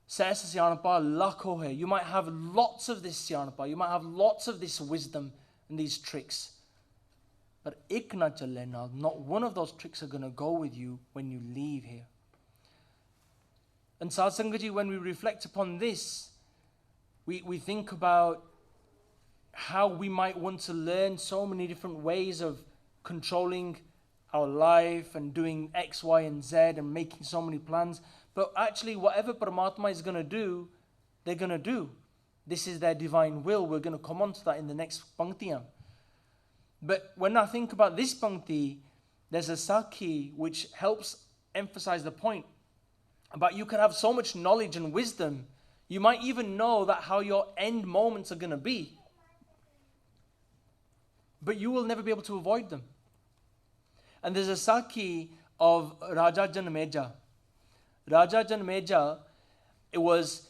Sahas Siyanpa lakho hai. You might have lots of this Siyanpa, you might have lots of this wisdom and these tricks. But ik na challe naal, not one of those tricks are going to go with you when you leave here. And Satsangaji, when we reflect upon this, we think about how we might want to learn so many different ways of controlling our life and doing X, Y, and Z and making so many plans. But actually, whatever Paramatma is going to do, they're going to do. This is their divine will. We're going to come on to that in the next Panktiyam. But when I think about this Pankti, there's a Sakhi which helps emphasize the point about you can have so much knowledge and wisdom. You might even know that how your end moments are going to be. But you will never be able to avoid them. And there's a Sakhi of Raja Janameja. Raja Janameja, it was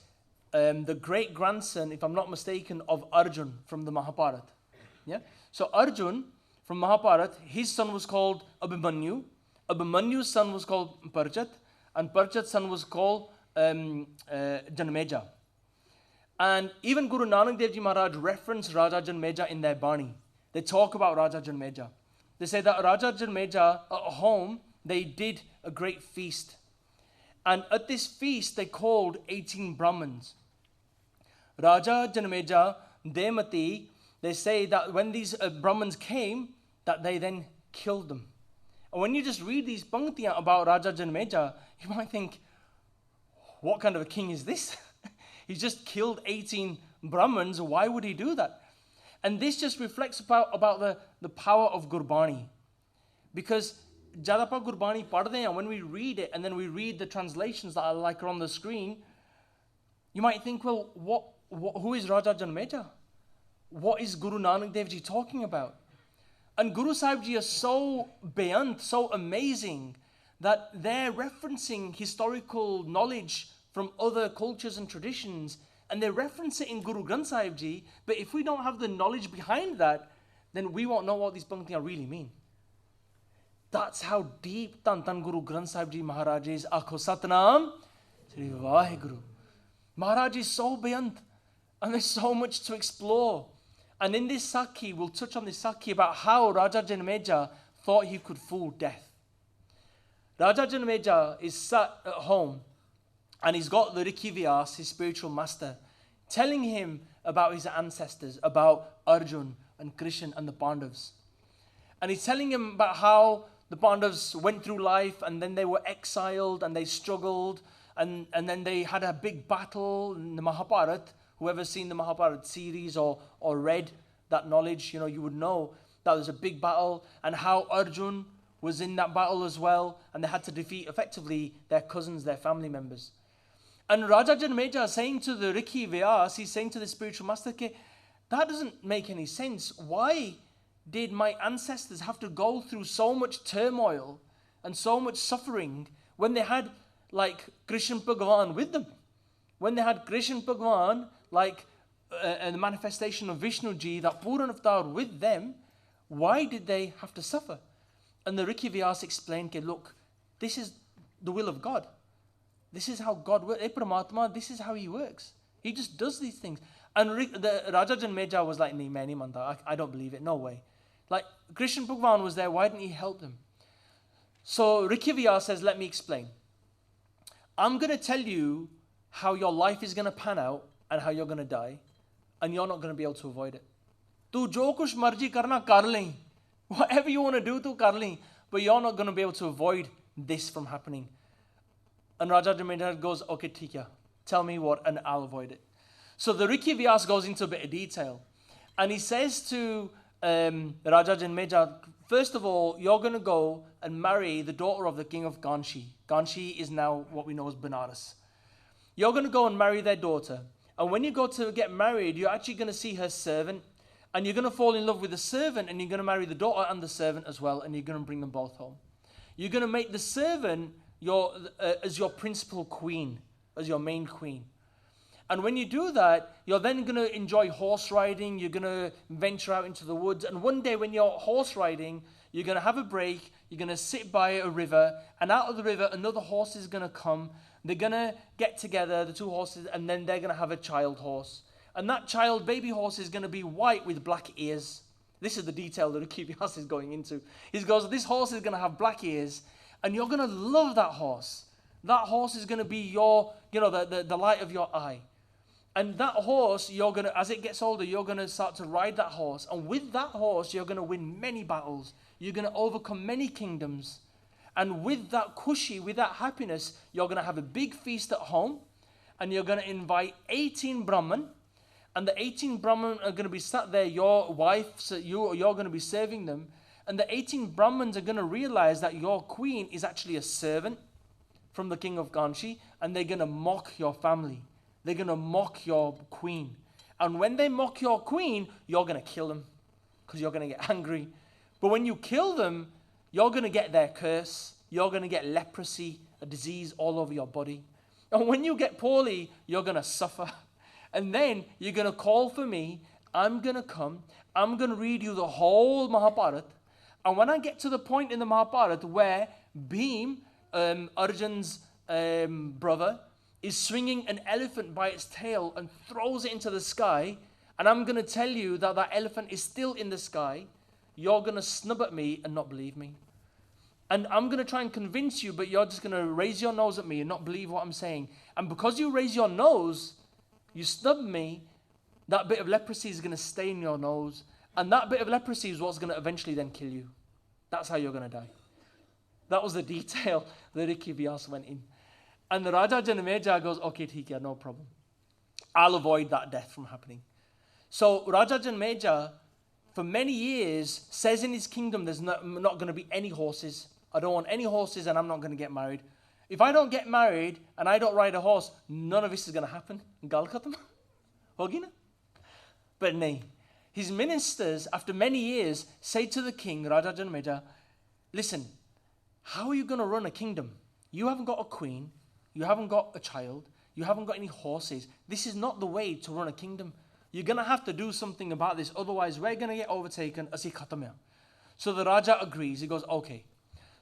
the great grandson, if I'm not mistaken, of Arjun from the Mahabharata. Yeah? So Arjun from Mahabharata, his son was called Abhimanyu. Abhimanyu's son was called Parjat. And Parjat's son was called Janameja. And even Guru Nanak Dev Ji Maharaj referenced Raja Janameja in their Bani. They talk about Raja Janameja. They say that Raja Janameja at home, they did a great feast. And at this feast, they called 18 Brahmins. Raja Janameja, Demati, they say that when these Brahmins came, that they then killed them. And when you just read these Panktiyan about Raja Janameja, you might think, what kind of a king is this? He just killed 18 Brahmins. Why would he do that? And this just reflects about the power of Gurbani. Because Jadapa Gurbani padde hain, when we read it and then we read the translations that are on the screen, you might think, well, who is Raja Janameja? What is Guru Nanak Dev Ji talking about? And Guru Sahib Ji is so beyond, so amazing, that they're referencing historical knowledge from other cultures and traditions, and they reference it in Guru Granth Sahib Ji, but if we don't have the knowledge behind that, then we won't know what these Panktiyan really mean. That's how deep Tan Guru Granth Sahib Ji Maharaj is. Akho Satnam Sri Vaheguru. Maharaj is so beyond, and there's so much to explore. And in this Sakhi, we'll touch on this Sakhi about how Raja Janameja thought he could fool death. Raja Janameja is sat at home, and he's got the Rikhi Vyas, his spiritual master, telling him about his ancestors, about Arjun and Krishna and the Pandavas. And he's telling him about how the Pandavas went through life, and then they were exiled, and they struggled, and then they had a big battle in the Mahabharata. Whoever's seen the Mahabharata series or read that knowledge, you would know that there's a big battle, and how Arjun was in that battle as well, and they had to defeat effectively their cousins, their family members. And Raja Janameja is saying to the Rikhi Vyas, he's saying to the spiritual master, that doesn't make any sense. Why did my ancestors have to go through so much turmoil and so much suffering when they had like Krishna Bhagwan with them? When they had Krishna Bhagwan, like the manifestation of Vishnu Ji, that Puran Avatar with them, why did they have to suffer? And the Rikhi Vyas explained, look, this is the will of God. This is how God works. Paramatma, this is how he works. He just does these things. And the Raja Janameja was like, nee, Mantar, I don't believe it, no way. Like, Krishna Bhagwan was there, why didn't he help them? So Rikhi Vyas says, let me explain. I'm going to tell you how your life is going to pan out and how you're going to die, and you're not going to be able to avoid it. Tu jo kuch marji karna kar le. Whatever you want to do, tu kar le. But you're not going to be able to avoid this from happening. And Raja Janameja goes, okay, theek hai. Tell me what, and I'll avoid it. So the Rikhi Vyas goes into a bit of detail. And he says to Raja Janameja, first of all, you're going to go and marry the daughter of the king of Ganshi. Ganshi is now what we know as Benares. You're going to go and marry their daughter. And when you go to get married, you're actually going to see her servant. And you're going to fall in love with the servant, and you're going to marry the daughter and the servant as well, and you're going to bring them both home. You're going to make the servant as your principal queen, as your main queen. And when you do that, you're then going to enjoy horse riding. You're going to venture out into the woods. And one day when you're horse riding, you're going to have a break. You're going to sit by a river. And out of the river, another horse is going to come. They're going to get together, the two horses, and then they're going to have a child horse. And that child baby horse is going to be white with black ears. This is the detail that Rikhi Vyas is going into. He goes, this horse is going to have black ears, and you're going to love that horse. That horse is going to be your, the light of your eye. And that horse, you're going to, as it gets older, you're going to start to ride that horse. And with that horse, you're going to win many battles. You're going to overcome many kingdoms. And with that kushi, with that happiness, you're going to have a big feast at home. And you're going to invite 18 Brahman. And the 18 Brahman are going to be sat there, your wife, so you're going to be serving them. And the 18 Brahmans are going to realize that your queen is actually a servant from the king of Ganshi. And they're going to mock your family. They're going to mock your queen. And when they mock your queen, you're going to kill them because you're going to get angry. But when you kill them, you're going to get their curse. You're going to get leprosy, a disease all over your body. And when you get poorly, you're going to suffer. And then you're going to call for me. I'm going to come. I'm going to read you the whole Mahabharata. And when I get to the point in the Mahabharata where Bhim, Arjun's brother, is swinging an elephant by its tail and throws it into the sky, and I'm going to tell you that that elephant is still in the sky, you're going to snub at me and not believe me. And I'm going to try and convince you, but you're just going to raise your nose at me and not believe what I'm saying. And because you raise your nose, you snub me, that bit of leprosy is going to stay in your nose, and that bit of leprosy is what's going to eventually then kill you. That's how you're going to die. That was the detail that Rikhi Vyas went in. And the Raja Janameja goes, okay, theek hai, no problem. I'll avoid that death from happening. So Raja Janameja, for many years, says in his kingdom there's not going to be any horses. I don't want any horses, and I'm not going to get married. If I don't get married and I don't ride a horse, none of this is going to happen. Gal khatam. Hogi na? But nay. His ministers, after many years, say to the king, Raja Janameja, listen, how are you going to run a kingdom? You haven't got a queen. You haven't got a child. You haven't got any horses. This is not the way to run a kingdom. You're going to have to do something about this. Otherwise, we're going to get overtaken as he khatam hai. So the Raja agrees. He goes, okay.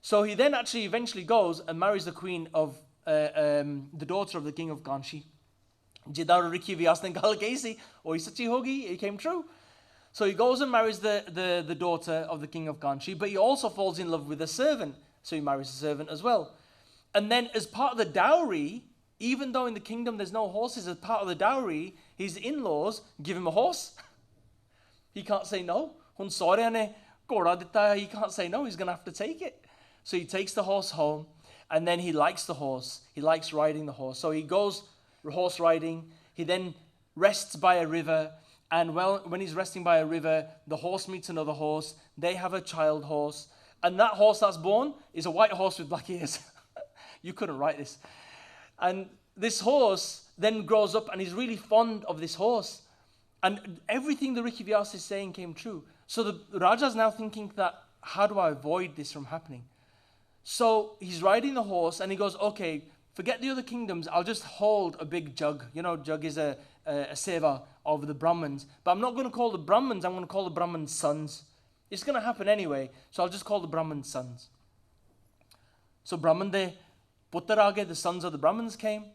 So he then actually eventually goes and marries the queen of, the daughter of the king of Kanchi. Jidar Riki Vyas ne gal kahi si, oi sachi hogi, it came true. So he goes and marries the daughter of the king of Kanchi, but he also falls in love with a servant. So he marries a servant as well. And then as part of the dowry, even though in the kingdom there's no horses, as part of the dowry, his in-laws give him a horse. He can't say no. Hun saurya ne ghoda ditta hai, he can't say no, he's going to have to take it. So he takes the horse home, and then he likes the horse. He likes riding the horse. So he goes horse riding. He then rests by a river. And when he's resting by a river, the horse meets another horse. They have a child horse. And that horse that's born is a white horse with black ears. You couldn't write this. And this horse then grows up and he's really fond of this horse. And everything the Riki Vyas is saying came true. So the Raja's now thinking that, how do I avoid this from happening? So he's riding the horse and he goes, okay, forget the other kingdoms, I'll just hold a big jug. You know, jug is a seva of the Brahmins. But I'm not going to call the Brahmins, I'm going to call the Brahmins sons. It's going to happen anyway, so I'll just call the Brahmins sons. So Brahman de Puttarage, the sons of the Brahmins came,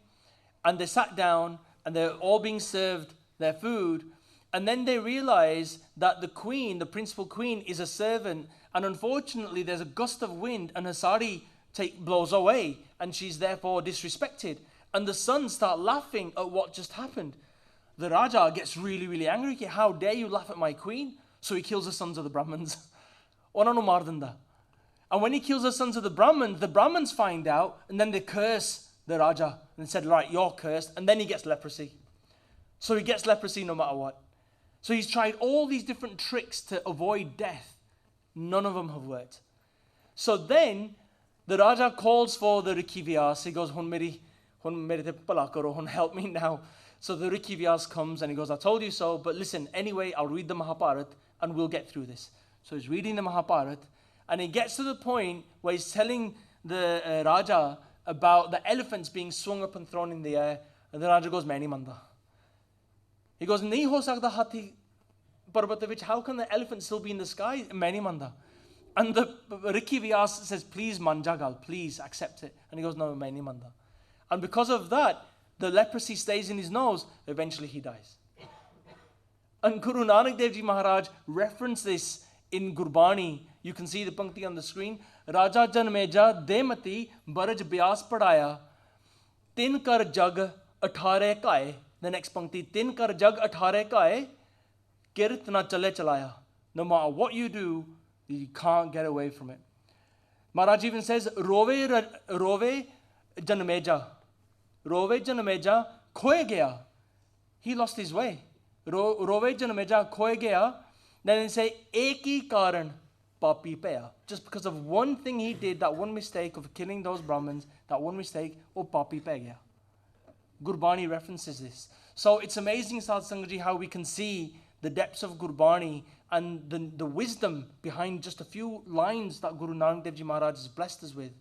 and they sat down, and they're all being served their food, and then they realize that the queen, the principal queen, is a servant, and unfortunately there's a gust of wind, and her sari blows away, and she's therefore disrespected. And the sons start laughing at what just happened. The Raja gets really, really angry. How dare you laugh at my queen? So he kills the sons of the Brahmins. And when he kills the sons of the Brahmins find out, and then they curse the Raja and said, right, you're cursed. And then he gets leprosy. So he gets leprosy no matter what. So he's tried all these different tricks to avoid death. None of them have worked. So then the Raja calls for the Riki Vyas. He goes, Hun mere te pala karo, hun help me now. So the Riki Vyas comes and he goes, I told you so, but listen, anyway, I'll read the Mahabharat and we'll get through this. So he's reading the Mahabharat, and he gets to the point where he's telling the Raja about the elephants being swung up and thrown in the air. And the Raja goes, Main nahi manda. He goes, Nahi ho sakta hathi parbat vich, how can the elephant still be in the sky? Main nahi manda. And the Riki Vyas says, please manjagal, please accept it. And he goes, no, main nahi manda. And because of that, the leprosy stays in his nose. Eventually he dies. And Guru Nanak Dev Ji Maharaj referenced this in Gurbani. You can see the pankti on the screen. Raja Janmeja Demati Baraj Byas Padaya Tin Kar Jag Athare Kae. The next pankti, Tin Kar Jag Athare Kae Kirt Na Chale Chalaya. No matter what you do, you can't get away from it. Maharaj even says, Rove Janmeja. Rove Janmeja Khoe Gaya. He lost his way. Rove Janmeja Khoe Gaya. Then they say, Eki Karan Papi Paya. Just because of one thing he did, that one mistake of killing those Brahmins, that one mistake, oh Papi Paya. Gurbani references this. So it's amazing, Sadh Sangaji, how we can see the depths of Gurbani and the wisdom behind just a few lines that Guru Nanak Dev Ji Maharaj has blessed us with.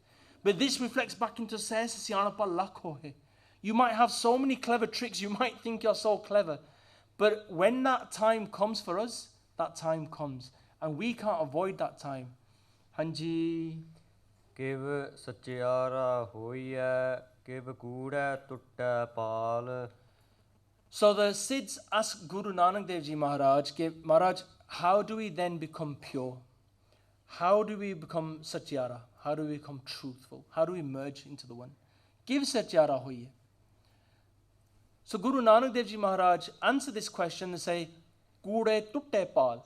But this reflects back into Sahasa Siyanapa Lakh Hovaee. You might have so many clever tricks, you might think you're so clever. But when that time comes for us, that time comes. And we can't avoid that time. Hanji. Kiv sachiara hoya, kiv kuda tutta pal. So the Siddhs ask Guru Nanak Dev Ji Maharaj, Maharaj, how do we then become pure? How do we become satyara? How do we become truthful? How do we merge into the one? Give satyara hoye. So Guru Nanak Dev Ji Maharaj answer this question and say, Kude tutte pal.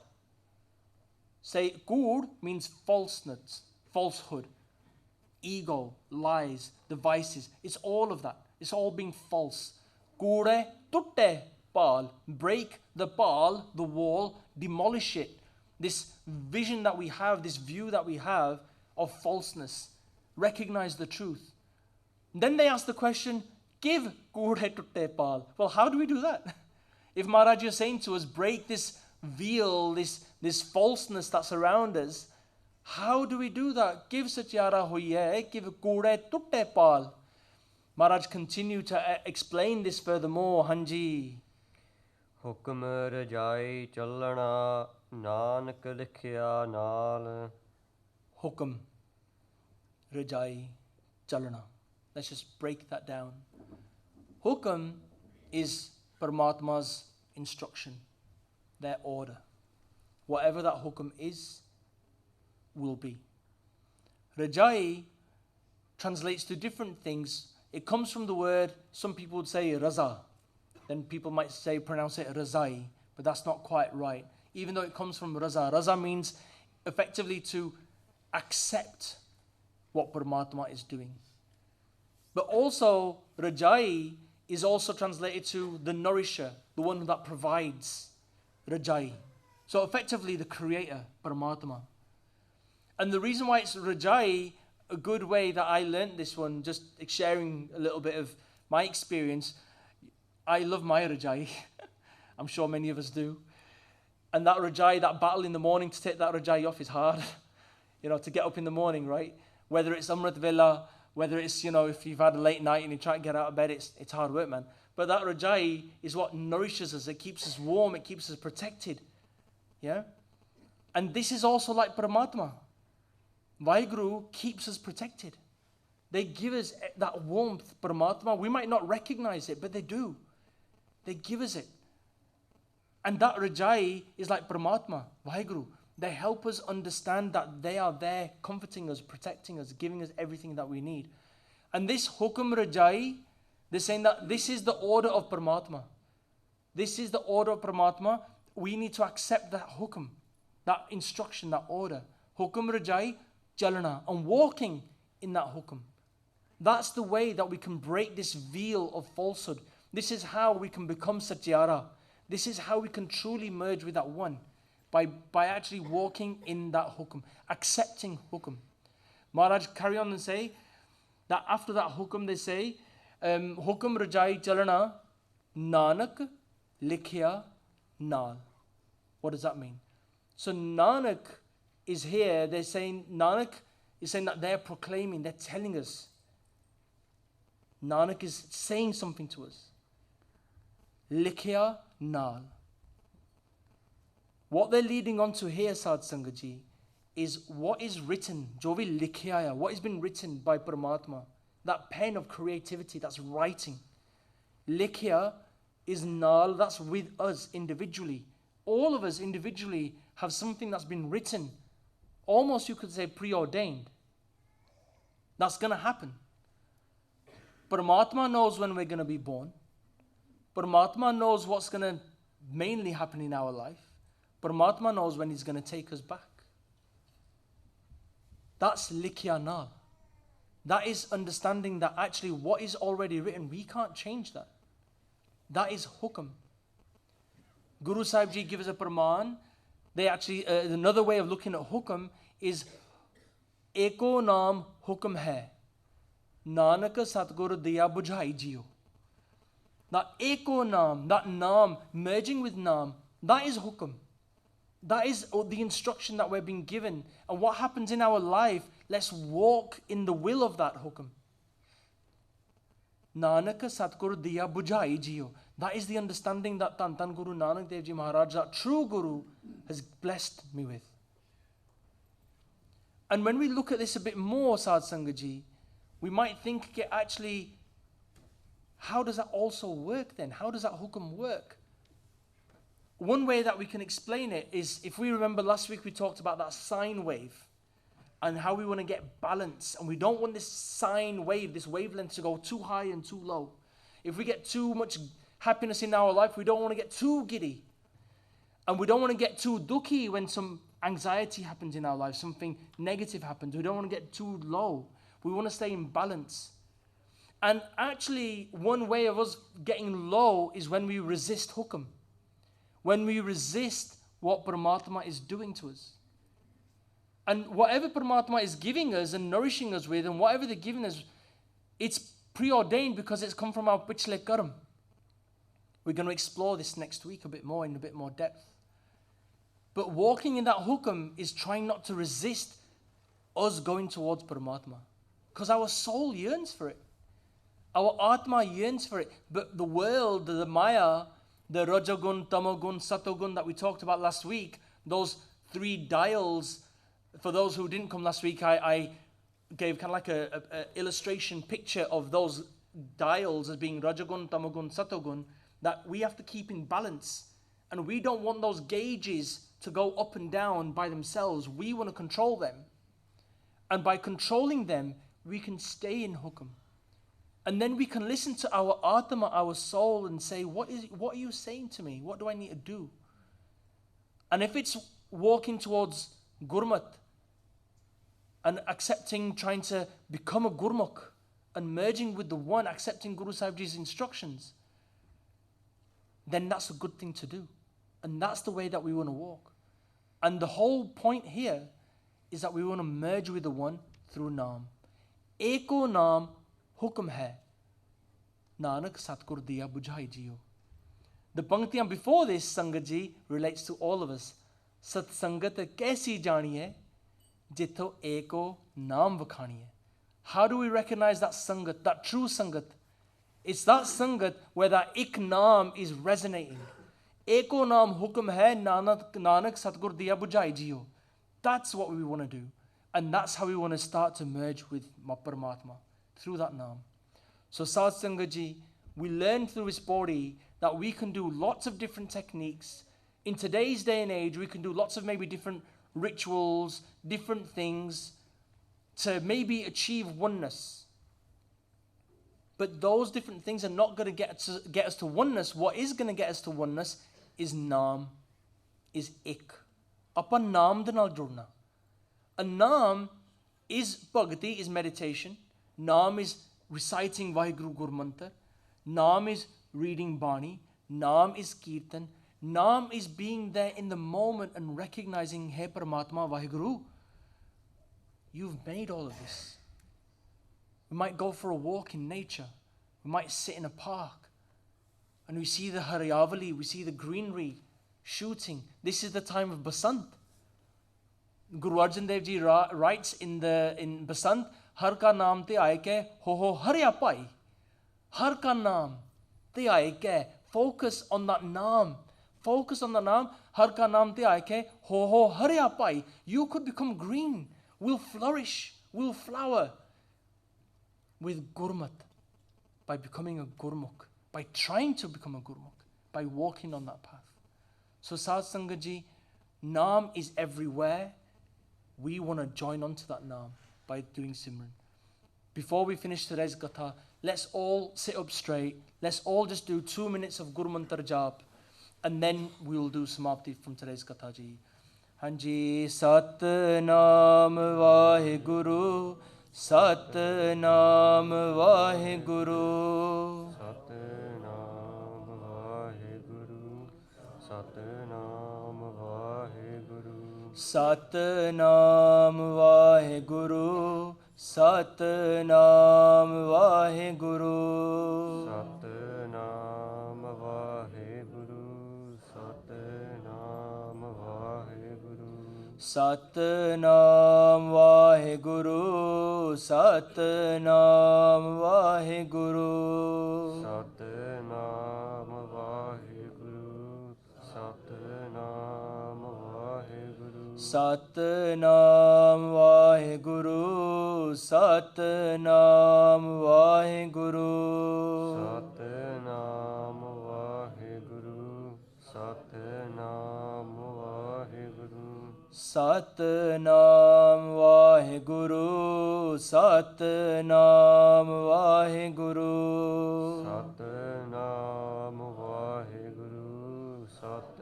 Say, Kud means falseness, falsehood, ego, lies, devices. It's all of that. It's all being false. Kude tutte pal. Break the pal, the wall, demolish it. This vision that we have, this view that we have of falseness. Recognize the truth. Then they ask the question, give kude tutte pal. Well, how do we do that? If Maharaj is saying to us, break this veil, this falseness that's around us, how do we do that? Give satyara hoye, give kude tutte pal. Maharaj continued to explain this furthermore, Hanji. Hukam rajai chalana nanak likhya naal. Hukam. Rajai, Chalana. Let's just break that down. Hukam is Paramatma's instruction, their order. Whatever that hukam is, will be. Rajai translates to different things. It comes from the word, some people would say raza. Then people might say, pronounce it razai, but that's not quite right. Even though it comes from raza. Raza means effectively to accept what Paramatma is doing. But also, Rajai is also translated to the nourisher, the one that provides. Rajai. So effectively the creator, Paramatma. And the reason why it's Rajai, a good way that I learned this one, just sharing a little bit of my experience. I love my Rajai. I'm sure many of us do. And that Rajai, that battle in the morning to take that Rajai off is hard. To get up in the morning, right? Whether it's Amrit Vela, whether it's, if you've had a late night and you try to get out of bed, it's hard work, man. But that Rajai is what nourishes us. It keeps us warm. It keeps us protected. Yeah? And this is also like Paramatma. Vaheguru keeps us protected. They give us that warmth, Paramatma. We might not recognize it, but they do. They give us it. And that Rajai is like Paramatma, Vaheguru. They help us understand that they are there comforting us, protecting us, giving us everything that we need. And this Hukam Rajai, they're saying that this is the order of Paramatma. This is the order of Paramatma. We need to accept that Hukam, that instruction, that order. Hukam Rajai, Jalana, and walking in that Hukam. That's the way that we can break this veil of falsehood. This is how we can become Satyara. This is how we can truly merge with that one. By actually walking in that Hukam, accepting Hukam. Maharaj carry on and say that after that Hukam they say, Hukam Rajai Chalana Nanak Likhya Nal. What does that mean? So Nanak is here, they're saying, Nanak is saying that they're proclaiming, they're telling us. Nanak is saying something to us. Likhya Nal. What they're leading on to here, Sad Sangaji, is what is written, Jovi Likhya, what has been written by Paramatma, that pen of creativity that's writing. Likhya is Nal, that's with us individually. All of us individually have something that's been written, almost you could say preordained. That's going to happen. Paramatma knows when we're going to be born. Paramatma knows what's going to mainly happen in our life. Paramatma knows when He's going to take us back. That's Likhya Nal. That is understanding that actually what is already written, we can't change that. That is Hukam. Guru Sahib Ji give us a praman. They actually, another way of looking at Hukam is Eko Naam Hukam Hai. Nanak Satguru Diya Bujhai Jiyo. That Eko Naam, that Naam, merging with Naam, that is Hukam. That is the instruction that we're being given. And what happens in our life, let's walk in the will of that Hukam. Nanak Satguru Diya Bujhai Jiyo. That is the understanding that Tan Guru Nanak Dev Ji Maharaj, that true Guru, has blessed me with. And when we look at this a bit more, Sad Sangaji, we might think, actually, how does that also work then? How does that Hukam work? One way that we can explain it is, if we remember last week we talked about that sine wave and how we want to get balance, and we don't want this sine wave, this wavelength to go too high and too low. If we get too much happiness in our life, we don't want to get too giddy. And we don't want to get too dukhi when some anxiety happens in our life, something negative happens. We don't want to get too low. We want to stay in balance. And actually, one way of us getting low is when we resist Hukam. When we resist what Paramatma is doing to us. And whatever Paramatma is giving us and nourishing us with, and whatever they're giving us, it's preordained because it's come from our pichle karam. We're going to explore this next week a bit more, in a bit more depth. But walking in that Hukam is trying not to resist us going towards Paramatma. Because our soul yearns for it. Our Atma yearns for it. But the world, the Maya, the Rajagun, Tamagun, Satogun that we talked about last week, those three dials, for those who didn't come last week, I gave kind of like a illustration picture of those dials as being Rajagun, Tamagun, Satogun, that we have to keep in balance. And we don't want those gauges to go up and down by themselves. We want to control them. And by controlling them, we can stay in Hukam. And then we can listen to our Atma, our soul, and say, what are you saying to me? What do I need to do? And if it's walking towards Gurmat and accepting, trying to become a Gurmukh and merging with the One, accepting Guru Sahib Ji's instructions, then that's a good thing to do. And that's the way that we want to walk. And the whole point here is that we want to merge with the One through Naam. Eko Naam Hukam hai, Nanak Satgur diya bujhai jiyo. The Panktiyaan before this, Sangat Ji, relates to all of us. Sat Sangat kaisi janiye, jitho eko naam vakhaniye. How do we recognize that Sangat, that true Sangat? It's that Sangat where that ik naam is resonating. Eko naam hukam hai, Nanak Satgur diya bujhai jiyo. That's what we want to do. And that's how we want to start to merge with Paramatma, through that naam. So Sat Sangat Ji, we learn through his body that we can do lots of different techniques. In today's day and age, we can do lots of maybe different rituals, different things to maybe achieve oneness. But those different things are not going to get us to oneness. What is going to get us to oneness is naam, is ik. Apa naam de naal jurna. A naam is bhagati, is meditation. Naam is reciting Vaheguru Gurmantar. Naam is reading Bani. Naam is Kirtan. Naam is being there in the moment and recognizing, Hey Paramatma, Vaheguru, you've made all of this. We might go for a walk in nature. We might sit in a park and we see the Haryavali, we see the greenery shooting. This is the time of Basant. Guru Arjan Dev Ji writes in Basant, Har ka naam te aaye ke ho harya pai. Har ka naam te aaye ke. Focus on that naam. Focus on the naam. Har ka naam te aaye ke ho harya pai. You could become green. We'll flourish. We'll flower with Gurmat by becoming a Gurmukh, by trying to become a Gurmukh, by walking on that path. So Sat Sangat Ji, naam is everywhere. We want to join on to that naam by doing Simran. Before we finish today's Katha, let's all sit up straight. Let's all just do 2 minutes of Gurmantar Jaap, and then we will do Samapti from today's Katha Ji. Hanji Sat Naam Vaheguru, Sat Naam Vaheguru, Sat Naam Vaheguru, Sat Naam Vaheguru, Sat Naam Vaheguru, Sat Naam Vaheguru, Sat Naam Vaheguru, Sat Naam Vaheguru, Sat Naam Vaheguru, Sat Naam Vaheguru, Sat Naam Vaheguru, Sat Naam Vaheguru, Sat Naam Vaheguru, Sat Naam Vaheguru, Sat Naam Vaheguru, Sat Naam Vaheguru, Sat Naam Vaheguru, Sat Naam Vaheguru, Sat Naam Vaheguru, Sat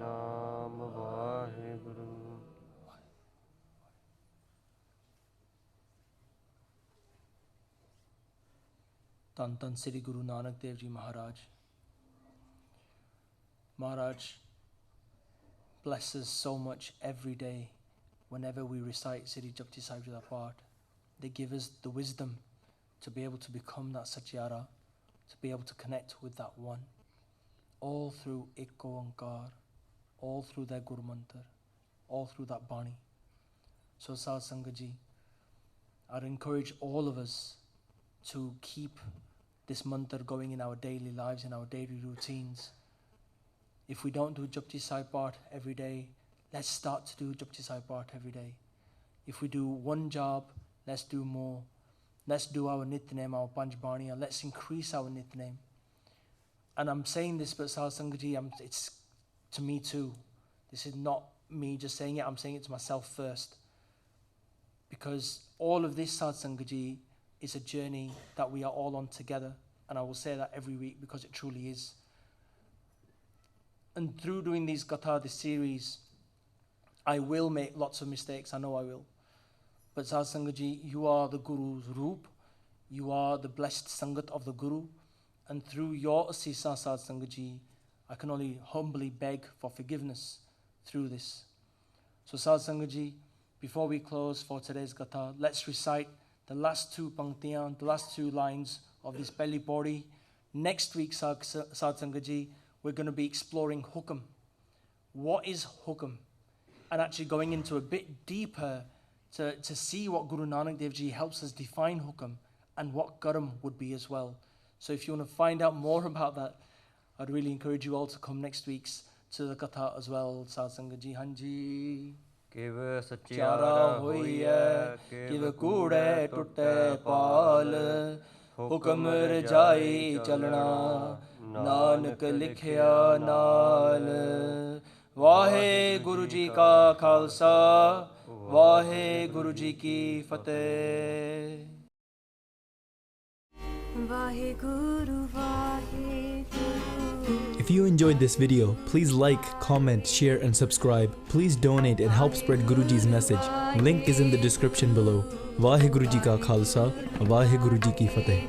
Naam Vaheguru. Tan Tan Sri Guru Nanak Dev Ji Maharaj. Maharaj blesses so much every day whenever we recite Sri Japji Sahib Ji Part. They give us the wisdom to be able to become that Satyara, to be able to connect with that One, all through Eko Ankar, all through their Gurmantar, all through that Bani. So Sat Sangat Ji, I'd encourage all of us to keep this mantar going in our daily lives, in our daily routines. If we don't do Japji Sahib Part every day, let's start to do Japji Sahib Part every day. If we do one job, let's do more. Let's do our Nitnem, our Panch Baniya. Let's increase our Nitnem. And I'm saying this, but Sahaj Sangat Ji, it's to me too. This is not me just saying it, I'm saying it to myself first. Because all of this, Sahaj Sangat Ji, is a journey that we are all on together. And I will say that every week because it truly is. And through doing these Katha, this series, I will make lots of mistakes, I know I will. But Sahaj Sangat Ji, you are the Guru's Roop, you are the blessed Sangat of the Guru, and through your Asisa, Sahaj Sangat Ji, I can only humbly beg for forgiveness through this. So Sahaj Sangat Ji, before we close for today's Katha, let's recite the last two panktiyan, the last two lines of this Pehli Pauri. Next week, Sahaj Sangat Ji, we're going to be exploring Hukam. What is Hukam? And actually going into a bit deeper to see what Guru Nanak Dev Ji helps us define Hukam and what Karam would be as well. So if you want to find out more about that, I'd really encourage you all to come next week's to the Katha as well. Sahaj Sangat Ji, Hanji. Kiv sachiara hoiye, kiv kude tutte paal, Hukam rajai chalna, Nanak likhya naal. Vaheguru Ji ka Khalsa, Vaheguru Ji ki Fateh. Vaheguru, Vaheguru. If you enjoyed this video, please like, comment, share and subscribe. Please donate and help spread Guruji's message. Link is in the description below. Vaheguru Ji ka Khalsa, Vaheguru Ji ki Fateh.